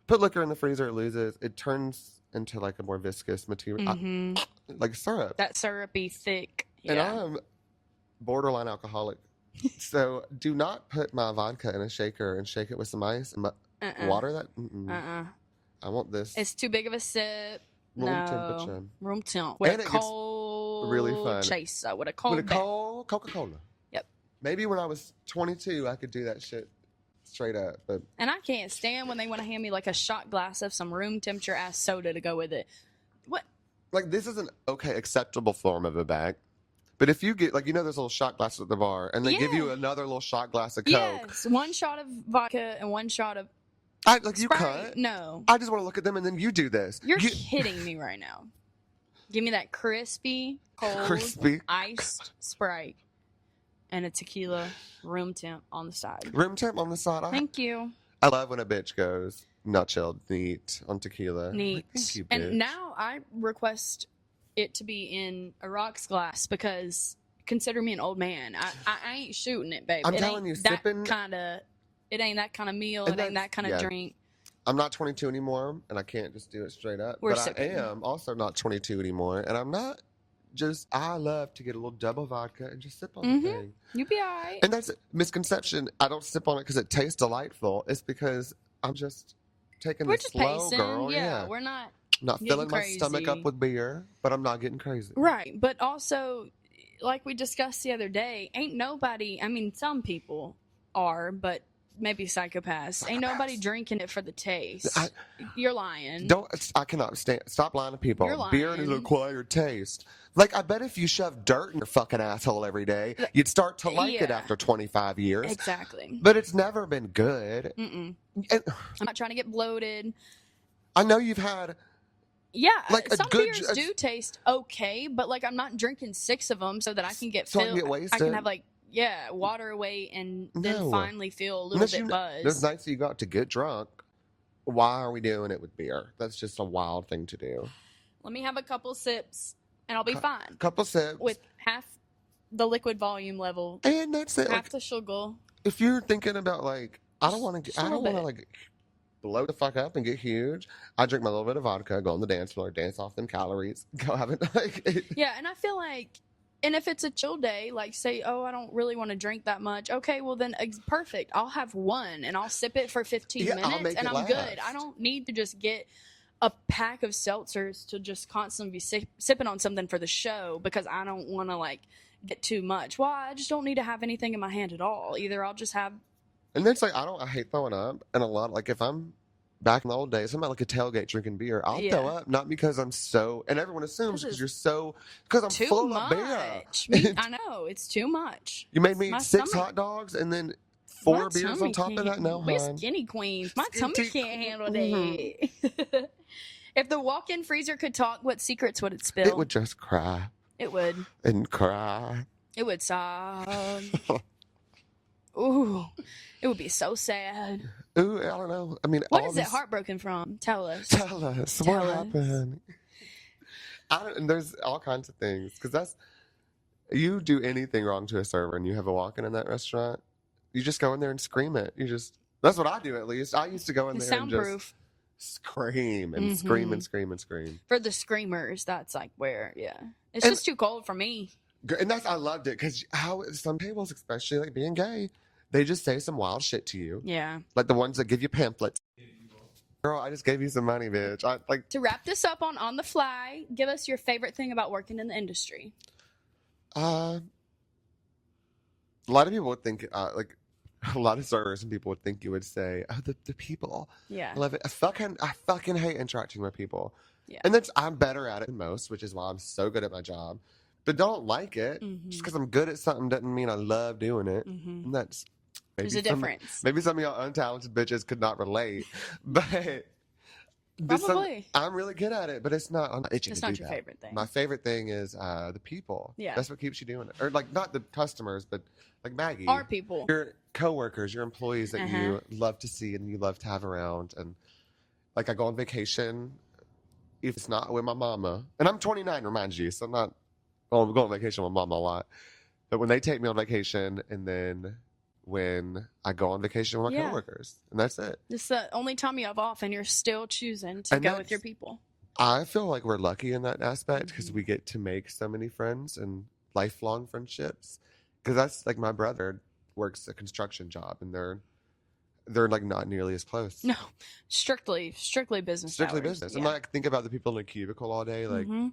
put liquor in the freezer, it loses. It turns into like a more viscous material, Hmm. like syrup. That syrupy, thick. And Yeah. I'm borderline alcoholic. So do not put my vodka in a shaker and shake it with some ice and water that. I want this It's too big of a sip. room No. temperature. Room temp. With And a it gets cold really fun. chaser. With a cold With a back. cold Coca-Cola. Yep. Maybe when I was 22, I could do that shit straight up. But And I can't stand when they want to hand me like a shot glass of some room temperature ass soda to go with it. What? like, this is an acceptable form of a bag. But if you get, like, those little shot glasses at the bar, and they give you Yeah. another little shot glass of Coke. Yes. One shot of vodka and one shot of You Sprite. cut. No. I just want to look at them, and then you do this. You're kidding me right now. Give me that crispy, cold, Crispy. iced Sprite and a tequila room temp on the side. Room temp on the side. Thank you. I love when a bitch goes nut chilled, neat on tequila. I'm Neat. like, thank you, bitch. And now I request it to be in a rocks glass because consider me an old man. I ain't shooting it, baby. I'm It telling ain't you, that sipping- kinda. It ain't that kind of meal. And It ain't that that's- kind of yeah. drink. I'm not 22 anymore, and I can't just do it straight up. We're but sipping. I am also not 22 anymore, and I'm not just. I love to get a little double vodka and just sip on Mhm. the thing. You be all right. And that's a misconception. I don't sip on it because it tastes delightful. It's because I'm just taking We're this just slow, pacing. girl. Yeah, we're not. Not getting filling my stomach crazy. up with beer, but I'm not getting crazy. Right, but also, like we discussed the other day, ain't nobody, I mean, some people are, but maybe psychopaths. Ain't nobody drinking it for the taste. You're lying. I cannot stand. Stop lying to people. You're Beer is an lying. acquired taste. Like, I bet if you shove dirt in your fucking asshole every day, you'd start to like it Yeah. after 25 years. Exactly. But it's never been good. Mm-mm. And I'm not trying to get bloated. I know you've had. Yeah, Like a some good- beers do taste okay, but like I'm not drinking 6 of them so that I can get So I can filled. get I wasted? can have like water weight and then No. finally feel a little Unless bit you- buzzed. There's nights you got to get drunk. Why are we doing it with beer? That's just a wild thing to do. Let me have a couple sips and I'll be fine Couple sips. with half the liquid volume level, and that's it. half Like, the sugar. if you're thinking about like, I don't want Just to. a I don't little want to bit. like blow the fuck up and get huge. I drink my little bit of vodka, go on the dance floor, dance off them calories, go have it like. Yeah, and I feel like, and if it's a chill day, like say, oh, I don't really want to drink that much. Okay, well then, perfect. I'll have one and I'll sip it for 15 Yeah, I'll minutes make and it I'm good. last. I don't need to just get a pack of seltzers to just constantly be sipping on something for the show because I don't want to like get too much. Well, I just don't need to have anything in my hand at all. Either I'll just have. And that's like, I hate throwing up. And a lot, like if I'm back in the old days, I'm at like a tailgate drinking beer, I'll throw up, not because I'm so, and everyone assumes because you're so, because I'm too full much. of beer. I know, it's too much. You made me My eat 6 stomach- hot dogs and then 4 My beers tummy on top of that? can't- No, We're hon. skinny queens. My Skinny tummy can't handle that. If the walk-in freezer could talk, what secrets would it spill? It would just cry It would. and cry. It would sob. Ooh, it would be so sad. Ooh, I don't know. I mean, What all is it this- heartbroken from? Tell us. Tell us Tell what us. happened. And there's all kinds of things because you do anything wrong to a server and you have a walk-in in that restaurant, you just go in there and scream it. That's what I do at least. I used to go in there and Soundproof. just scream and scream and scream and scream. For the screamers, that's like where, it's And- just too cold for me. And I loved it because how some tables, especially like being gay, they just say some wild shit to you. Yeah. Like the ones that give you pamphlets. Girl, I just gave you some money, bitch. To wrap this up on the fly, give us your favorite thing about working in the industry. A lot of people would think, like, a lot of servers and people would think you would say, "Oh, the people." Yeah. I love it. I fucking hate interacting with people. Yeah. And I'm better at it than most, which is why I'm so good at my job. But don't like it. Just because I'm good at something doesn't mean I love doing it. And that's There's a difference. Maybe some of y'all untalented bitches could not relate, but Probably. I'm really good at it. But I'm not itching It's to not do your that. favorite thing. My favorite thing is the people. Yeah. That's what keeps you doing it. Or like not the customers, but like Maggie. Our people. Your coworkers, your employees that you love to see and you love to have around. And like I go on vacation, if it's not with my mama, and I'm 29, remind you, so I'm not. Well, I'm going on vacation with my mama a lot. But when they take me on vacation, and then when I go on vacation with my coworkers, and that's it. It's the only time you have off, and you're still choosing to And go with your people. I feel like we're lucky in that aspect because we get to make so many friends and lifelong friendships. Because that's like my brother works a construction job, and they're like not nearly as close. No, strictly business. Strictly hours. business. Yeah. And like think about the people in a cubicle all day. Like Mhm.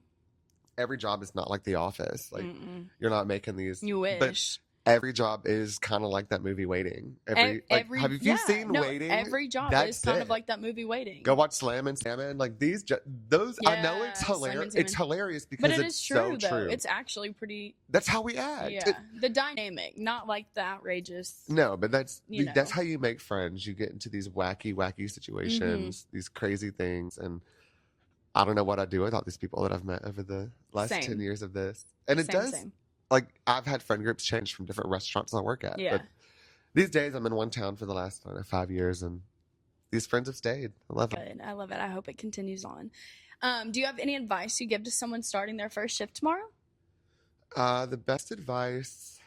every job is not like The Office. Like you're not making these. You But wish. every job is kind of like that movie Waiting. Have you seen Waiting? Every job That's is kind it. of like that movie Waiting. Go watch Slam and Salmon. Like those. I know it's Yeah, Slam and hilarious. Salmon. It's hilarious because But it it's is true, so though. true. It's actually pretty. That's how we act. Yeah, the dynamic, not like the outrageous. No, but that's You know. that's how you make friends. You get into these wacky situations, these crazy things, and I don't know what I'd do without these people that I've met over the last Same. 10 years of this. And it Same, does, same. like, I've had friend groups change from different restaurants I work at. Yeah. But these days, I'm in one town for the last 5 years, and these friends have stayed. I love it. Good. I love it. I hope it continues on. Do you have any advice you give to someone starting their first shift tomorrow? The best advice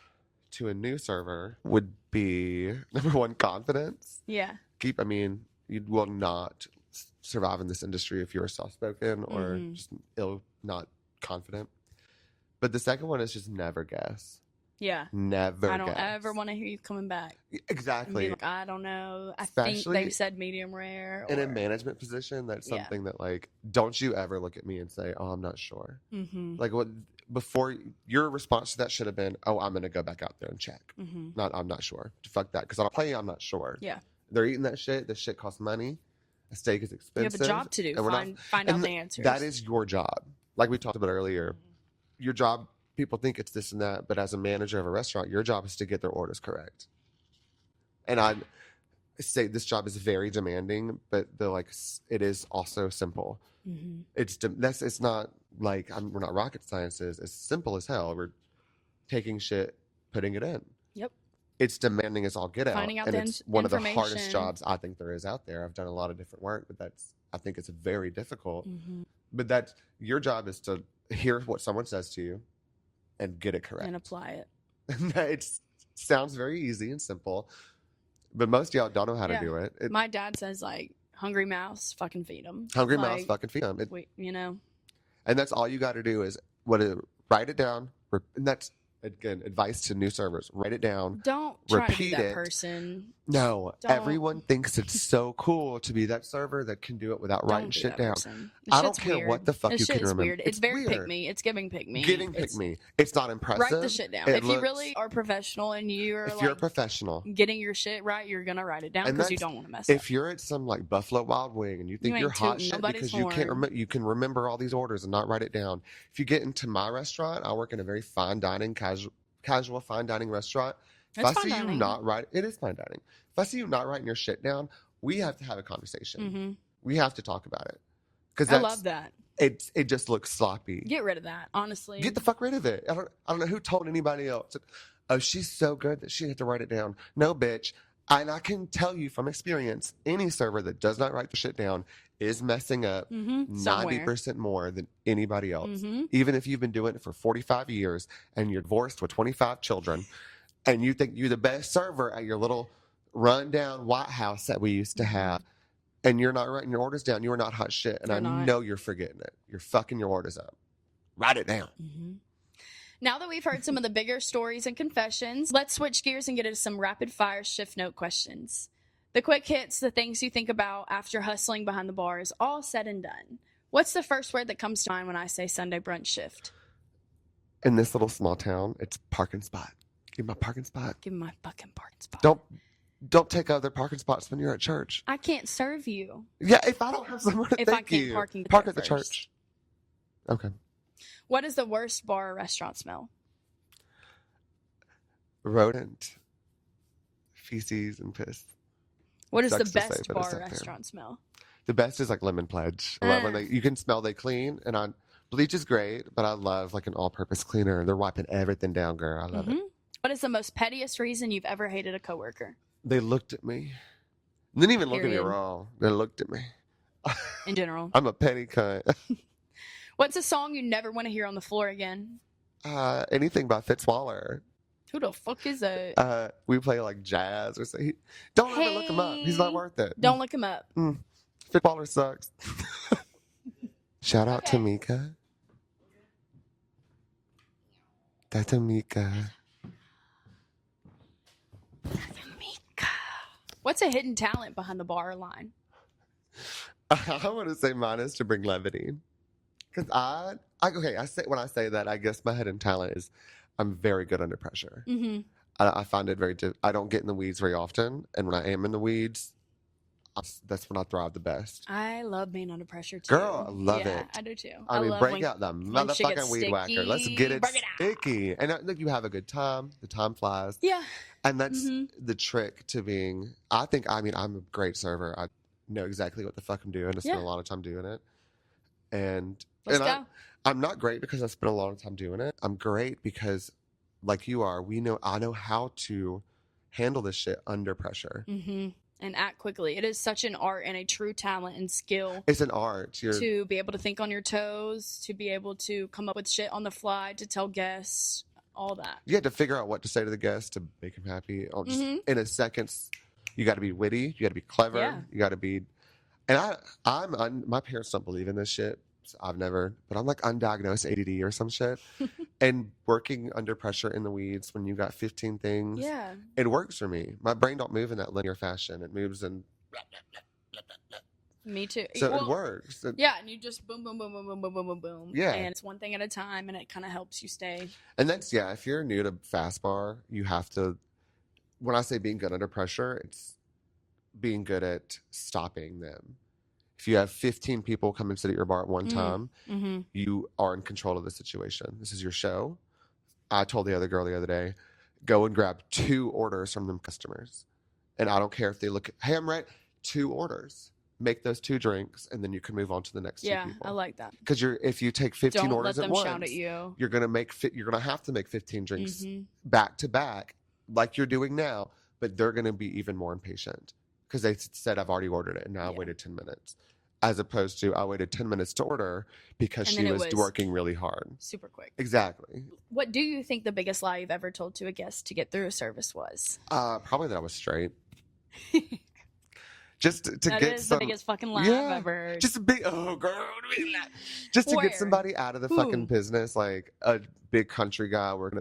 to a new server would be, number one, confidence. Yeah. You will not survive in this industry if you're soft-spoken or just not confident. But the second one is just never guess. Yeah. Never I don't guess. ever want to hear you coming back. And Exactly. be like, I don't know. I Especially think they've said medium rare. In a or- management position, that's Yeah. something that, like, don't you ever look at me and say, oh, I'm not sure. Mhm. Like, before your response to that should have been, oh, I'm going to go back out there and check. Mhm. Not, I'm not sure. Fuck that. Because I'll play you, I'm not sure. Yeah. They're eating that shit. The shit costs money. A steak is You expensive. have a job to do. and we're not- Find out and the answers. That is your job. Like we talked about earlier, your job, people think it's this and that, but as a manager of a restaurant, your job is to get their orders correct. And I say this job is very demanding, but it is also simple. Mhm. It's not like we're not rocket sciences. It's simple as hell. We're taking shit, putting it in. Yep. It's demanding as all get out. Finding out and the it's one of the hardest information. jobs I think there is out there. I've done a lot of different work, but I think it's very difficult. Mhm. But your job is to hear what someone says to you and get it correct. And apply it. It sounds very easy and simple, but most of y'all don't know how to Yeah. do it. My dad says, like, hungry mouse, fucking feed them. Hungry mouse, fucking feed them. You know? And that's all you got to do is write it down. And again, advice to new servers: write it down. Don't try to be Repeat that it. person. No, Don't. everyone thinks it's so cool to be that server that can do it without Don't writing be shit that down. person. I don't Shit's care weird. what the fuck This you shit can is remember. weird. It's very weird. pick me. It's giving pick me. Getting pick me. It's not impressive. Write the shit down. It If you looks- really are professional and you're if you're a like professional, getting your shit right, you're gonna write it down And because you that's- don't want to mess up. if you're at some like Buffalo Wild Wing and you think You you're ain't hot tooting shit nobody's because you can't horn. you can remember all these orders and not write it down. If you get into my restaurant, I work in a very fine dining, casual fine dining restaurant. If It's I fine see dining. you not write, it is fine dining. If I see you not writing your shit down, we have to have a conversation. Mm-hmm. We have to talk about it because I love that. it just looks sloppy. Get rid of that, honestly. Get the fuck rid of it. I don't know who told anybody else. Oh, she's so good that she had to write it down. No, bitch. And I can tell you from experience, any server that does not write the shit down is messing up Somewhere. 90% more than anybody else. Mm-hmm. Even if you've been doing it for 45 years and you're divorced with 25 children and you think you're the best server at your little rundown White House that we used to have, and you're not writing your orders down, you are not hot shit. And You're I not. know you're forgetting it. You're fucking your orders up. Write it down. Mm-hmm. Now that we've heard some of the bigger stories and confessions, let's switch gears and get into some rapid fire shift note questions. The quick hits, the things you think about after hustling behind the bars, all said and done. What's the first word that comes to mind when I say Sunday brunch shift? In this little small town, it's parking spot. Give me my parking spot. Give me my fucking parking spot. Don't take other parking spots when you're at church. I can't serve you. Yeah, if I don't have somewhere to If I thank can't you, park at the first. church. Okay. What is the worst bar or restaurant smell? Rodent, feces, and piss. What is Sucks the to say, best but it's bar or up there. restaurant smell? The best is like lemon pledge. I love when you can smell they clean, and bleach is great, but I love like an all-purpose cleaner. They're wiping everything down, girl. I love it. What is the most pettiest reason you've ever hated a coworker? They looked at me. Didn't even look at me Period. wrong. They looked at me. In general. I'm a petty cunt. What's a song you never want to hear on the floor again? Anything by Fitzwaller. Who the fuck is that? We play like jazz or something. Don't ever look him up. He's not worth it. Don't look him up. Fitzwaller sucks. Shout out to Mika. That's a Mika. What's a hidden talent behind the bar line? I want to say mine is to bring levity. Because when I say that, I guess my hidden talent is I'm very good under pressure. Mm-hmm. I find it I don't get in the weeds very often. And when I am in the weeds, that's when I thrive the best. I love being under pressure too. Girl, I love it. I do too. I mean, love break when- out the when shit gets motherfucking weed whacker. Let's get it sticky. Break it out. sticky. And look, you have a good time. The time flies. Yeah. And that's the trick to being, I'm a great server. I know exactly what the fuck I'm doing. I spend a lot of time doing it. And Let's go. I'm not great because I spent a lot of time doing it. I'm great because, like you are, I know how to handle this shit under pressure. Mm-hmm. And act quickly. It is such an art and a true talent and skill. It's an art. To be able to think on your toes, to be able to come up with shit on the fly, to tell guests, all that. You have to figure out what to say to the guests to make them happy. In a second, you got to be witty. You got to be clever. Yeah. You got to be. And my parents don't believe in this shit. So I've never, but I'm like undiagnosed ADD or some shit. And working under pressure in the weeds when you got 15 things, it works for me. My brain don't move in that linear fashion. It moves in. Me too. So it works. Yeah, and you just boom, boom, boom, boom, boom, boom, boom, boom, boom. Yeah. And it's one thing at a time, and it kind of helps you stay. And that's, if you're new to fast bar, you have to, when I say being good under pressure, it's being good at stopping them. If you have 15 people come and sit at your bar at one time, you are in control of the situation. This is your show. I told the other girl the other day, go and grab 2 orders from them customers. And I don't care if they look, hey, I'm right, 2 orders. Make those 2 drinks, and then you can move on to the next 2 people. Yeah, I like that. Because if you take 15 Don't orders let at them once, shout at you. you're gonna have to make 15 drinks back to back, like you're doing now. But they're gonna be even more impatient because they said I've already ordered it, and now I waited 10 minutes, as opposed to I waited 10 minutes to order because And she then was it was working really hard. Super quick. Exactly. What do you think the biggest lie you've ever told to a guest to get through a service was? Probably that I was straight. just to That get is some. the biggest fucking laugh Yeah. I've ever heard. Just to be, oh girl, just to Where? get somebody out of the Who? fucking business, like a big country guy working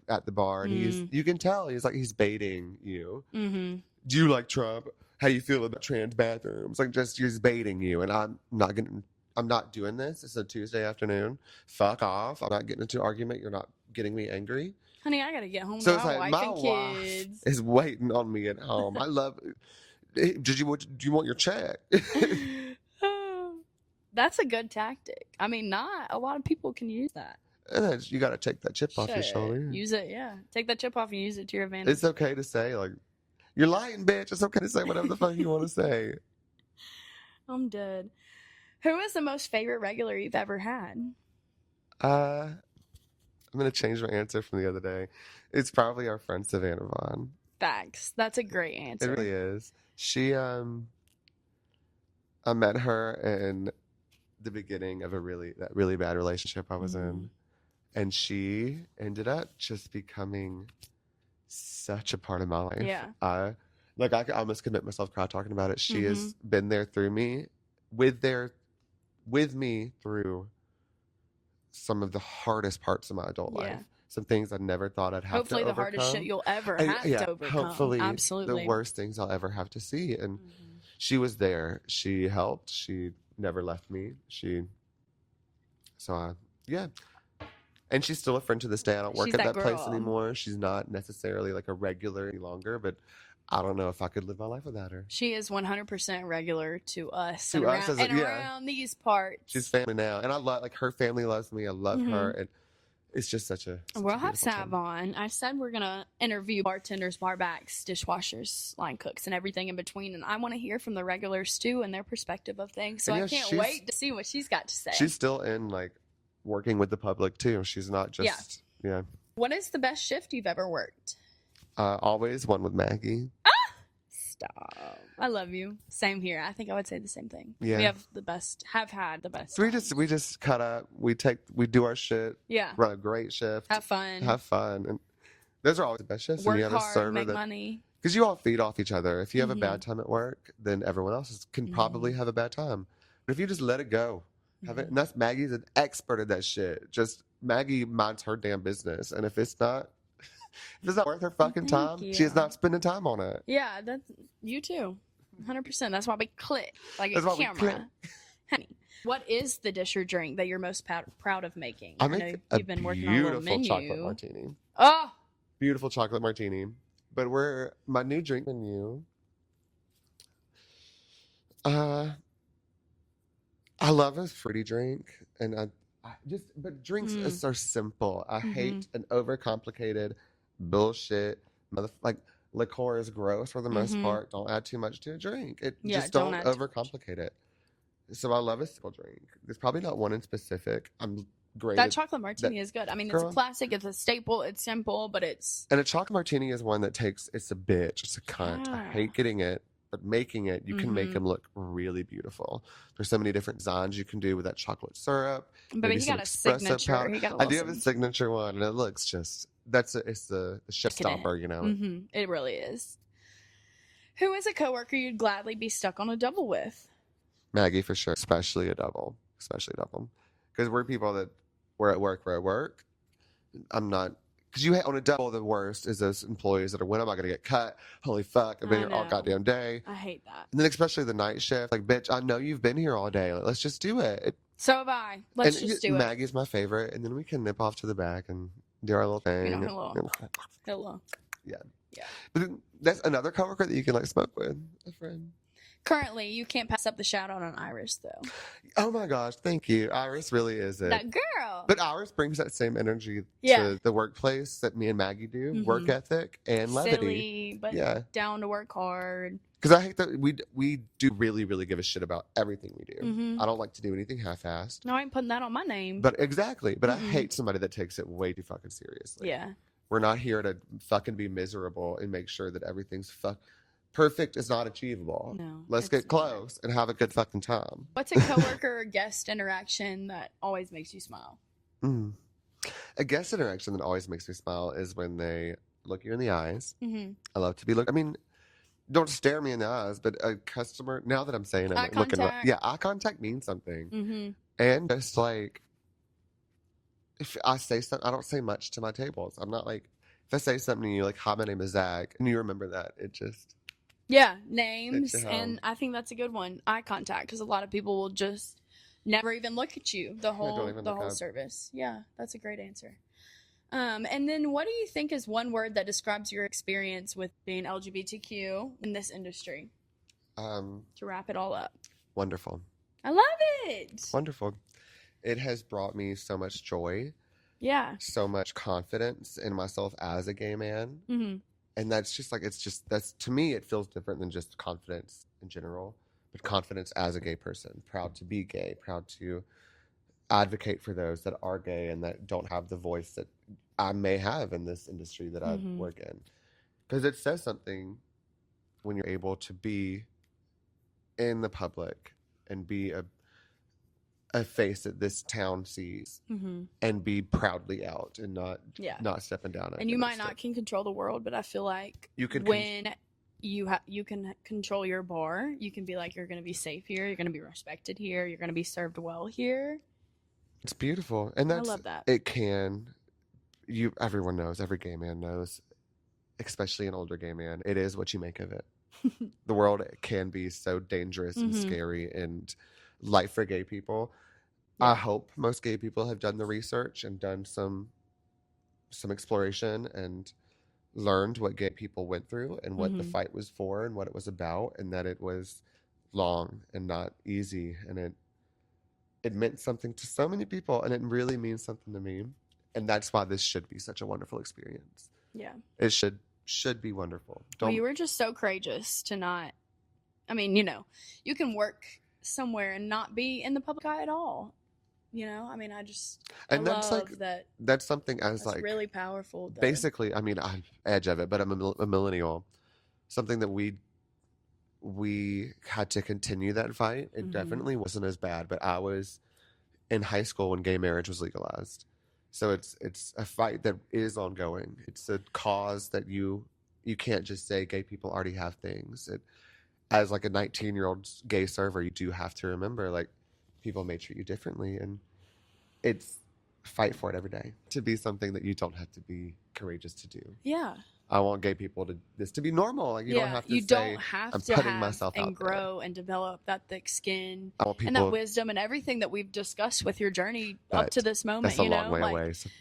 at the bar, and you can tell he's baiting you. Mm-hmm. Do you like Trump? How you feel about trans bathrooms? Like, just he's baiting you, and I'm not doing this. It's a Tuesday afternoon. Fuck off. I'm not getting into an argument. You're not getting me angry. Honey, I gotta get home So to it's my like wife my and wife kids. is waiting on me at home. I love. Do you want your check? That's a good tactic. I mean, not a lot of people can use that. And then you got to take that chip off your Shit. shoulder. Use it, yeah. Take that chip off and use it to your advantage. It's okay to say, like, you're lying, bitch. It's okay to say whatever the fuck you want to say. I'm dead. Who is the most favorite regular you've ever had? I'm gonna change my answer from the other day. It's probably our friend Savannah Vaughn. Facts. That's a great answer. It really is. She I met her in the beginning of that really bad relationship I was in, and she ended up just becoming such a part of my life. Yeah. I could almost commit myself cry talking about it. She has been there through me, with me through some of the hardest parts of my adult life. Some things I never thought I'd have Hopefully to the overcome. hardest shit you'll ever have to overcome. Hopefully Absolutely. the worst things I'll ever have to see. And she was there. She helped. She never left me. And she's still a friend to this day. I don't work She's at that that place girl. anymore. She's not necessarily like a regular any longer, but I don't know if I could live my life without her. She is 100% regular to us. To us around these parts. She's family now. And I love, like, her family loves me. I love her. And it's just such a We'll have beautiful Sav time. on. I said we're going to interview bartenders, barbacks, dishwashers, line cooks, and everything in between. And I want to hear from the regulars, too, and their perspective of things. So And I yeah, can't wait to see what she's got to say. She's still in, like, working with the public, too. She's not just, yeah. What is the best shift you've ever worked? Always one with Maggie. Stop. I love you. Same here. I think I would say the same thing. Yeah. We have had the best. So times. we just cut up. We do our shit. Yeah. Run a great shift. Have fun. And those are always the best shifts. Work and you have a hard, server make money. Because you all feed off each other. If you have a bad time at work, then everyone else can probably have a bad time. But if you just let it go, and that's Maggie's an expert at that shit. Just Maggie minds her damn business, and if it's not worth her fucking time, she is not spending time on it. Yeah, that's you too. 100%. That's why we click like That's a why we camera. Honey, what is the dish or drink that you're most proud of making? I know make you've been working on a little beautiful menu. chocolate martini. Oh, Beautiful chocolate martini. But my new drink menu. I love a fruity drink, and but drinks are simple. I hate an overcomplicated bullshit. Like, liqueur is gross for the most part. Don't add too much to a drink. Just don't don't add too overcomplicate it. So I love a simple drink. There's probably not one in specific. I'm great. that chocolate martini is good. I mean, it's Girl. a classic. It's a staple. It's simple, but it's And a chocolate martini is one that it's a bitch. It's a cunt. I Yeah. hate getting it, but making it, you can make them look really beautiful. There's so many different designs you can do with that chocolate syrup. but maybe he some got a espresso signature. powder. He got a I little do have a signature one, and it looks just it's the chef Decadent. stopper, you know. It really is. Who is a coworker you'd gladly be stuck on a double with? Maggie for sure, especially a double, because we're people that we're at work. I'm not. Because on a double, the worst is those employees that are, when am I going to get cut? Holy fuck, I've been I here all know. goddamn day. I hate that. And then especially the night shift. Like, bitch, I know you've been here all day. Like, let's just do it. So have I. Let's just do it. Maggie's my favorite. And then we can nip off to the back and do our little thing. Hello. Yeah. Yeah. But then that's another coworker that you can, like, smoke with. A friend. Currently, you can't pass up the shout out on Iris, though. Oh my gosh, thank you. Iris really is it. That girl. But Iris brings that same energy Yeah. to the workplace that me and Maggie do. Work ethic and levity. Silly, but Yeah. down to work hard. Because I hate that we do really, really give a shit about everything we do. Mhm. I don't like to do anything half-assed. No, I ain't putting that on my name. But exactly. But I hate somebody that takes it way too fucking seriously. Yeah. We're not here to fucking be miserable and make sure that everything's perfect is not achievable. No. Let's it's get not. close and have a good fucking time. What's a coworker or guest interaction that always makes you smile? A guest interaction that always makes me smile is when they look you in the eyes. Mm-hmm. I love to be looked. I mean, don't stare me in the eyes, but a customer, now that I'm saying it, Eye I'm looking, contact. yeah, eye contact means something. Mm-hmm. And just like, if I say something, I don't say much to my tables. I'm not like, if I say something to you, like, hi, my name is Zack, and you remember that, it just. Yeah, names, It's, and I think that's a good one. Eye contact, because a lot of people will just never even look at you the don't whole even look up. service. Yeah, that's a great answer. And then what do you think is one word that describes your experience with being LGBTQ in this industry? To wrap it all up. Wonderful. I love it. Wonderful. It has brought me so much joy, Yeah. so much confidence in myself as a gay man. Mm-hmm. And that's just like, that's, to me, it feels different than just confidence in general, but confidence as a gay person, proud to be gay, proud to advocate for those that are gay and that don't have the voice that I may have in this industry that I work in. Because it says something when you're able to be in the public and be a face that this town sees and be proudly out and not stepping down. And you might not can control the world, but I feel like you can when you can control your bar, you can be like, you're going to be safe here, you're going to be respected here, you're going to be served well here. It's beautiful. And I love that. Everyone knows, every gay man knows, especially an older gay man, it is what you make of it. The world can be so dangerous and scary, and life for gay people. Yeah. I hope most gay people have done the research and done some exploration and learned what gay people went through and what the fight was for and what it was about, and that it was long and not easy, and it meant something to so many people, and it really means something to me. And that's why this should be such a wonderful experience. Yeah. It should be wonderful. Well, you were just so courageous to not, I mean, you can work somewhere and not be in the public eye at all. I mean, I love that. That's something as that's really powerful. Though. Basically, I mean, I'm edge of it, but I'm a millennial. Something that we had to continue that fight. It definitely wasn't as bad, but I was in high school when gay marriage was legalized. So it's a fight that is ongoing. It's a cause that you can't just say gay people already have things. As like a 19-year-old gay server, you do have to remember, like, people may treat you differently, and it's fight for it every day to be something that you don't have to be courageous to do. Yeah. I want gay people to be normal. Like, you don't have to I'm putting myself out and grow and develop that thick skin I want people, and that wisdom and everything that we've discussed with your journey up to this moment. That's a long way away. So.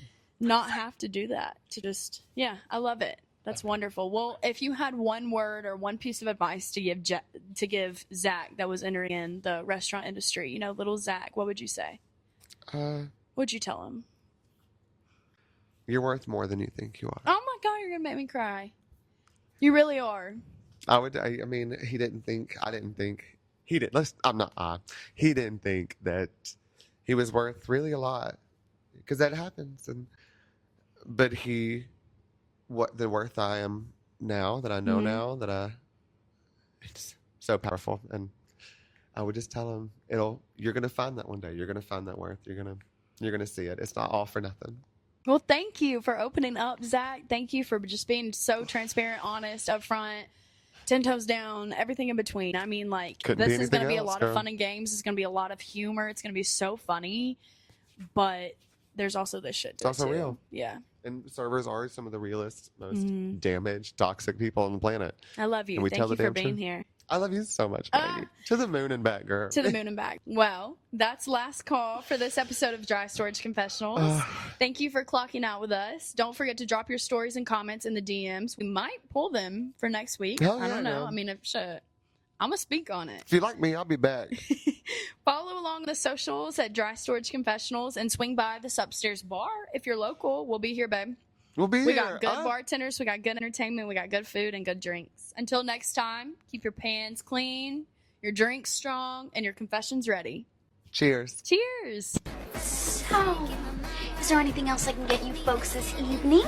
Not have to do that. To just, I love it. That's wonderful. Well, if you had one word or one piece of advice to give Zack that was entering in the restaurant industry, little Zack, what would you say? What'd you tell him? You're worth more than you think you are. Oh my God, you're gonna make me cry. You really are. I mean, he didn't think that he was worth really a lot, because that happens. But the worth I am now, that I know now, that it's so powerful. And I would just tell him, you're going to find that one day. You're going to find that worth. You're going to see it. It's not all for nothing. Well, thank you for opening up, Zack. Thank you for just being so transparent, honest, upfront, 10 toes down, everything in between. I mean, like, this is going to be a lot of fun and games. It's going to be a lot of humor. It's going to be so funny. But there's also this shit. It's also real. Yeah. And servers are some of the realest, most damaged, toxic people on the planet. I love you. Thank you for being here. I love you so much, Maggie. To the moon and back, girl. To the moon and back. Well, that's last call for this episode of Dry Storage Confessionals. Thank you for clocking out with us. Don't forget to drop your stories and comments in the DMs. We might pull them for next week. I don't know. I mean, I'm going to speak on it. If you like me, I'll be back. Follow along the socials at Dry Storage Confessionals and swing by this upstairs bar. If you're local, we'll be here, babe. We'll be here. We got good bartenders, we got good entertainment, we got good food and good drinks. Until next time, keep your pans clean, your drinks strong, and your confessions ready. Cheers. Cheers. So, is there anything else I can get you folks this evening?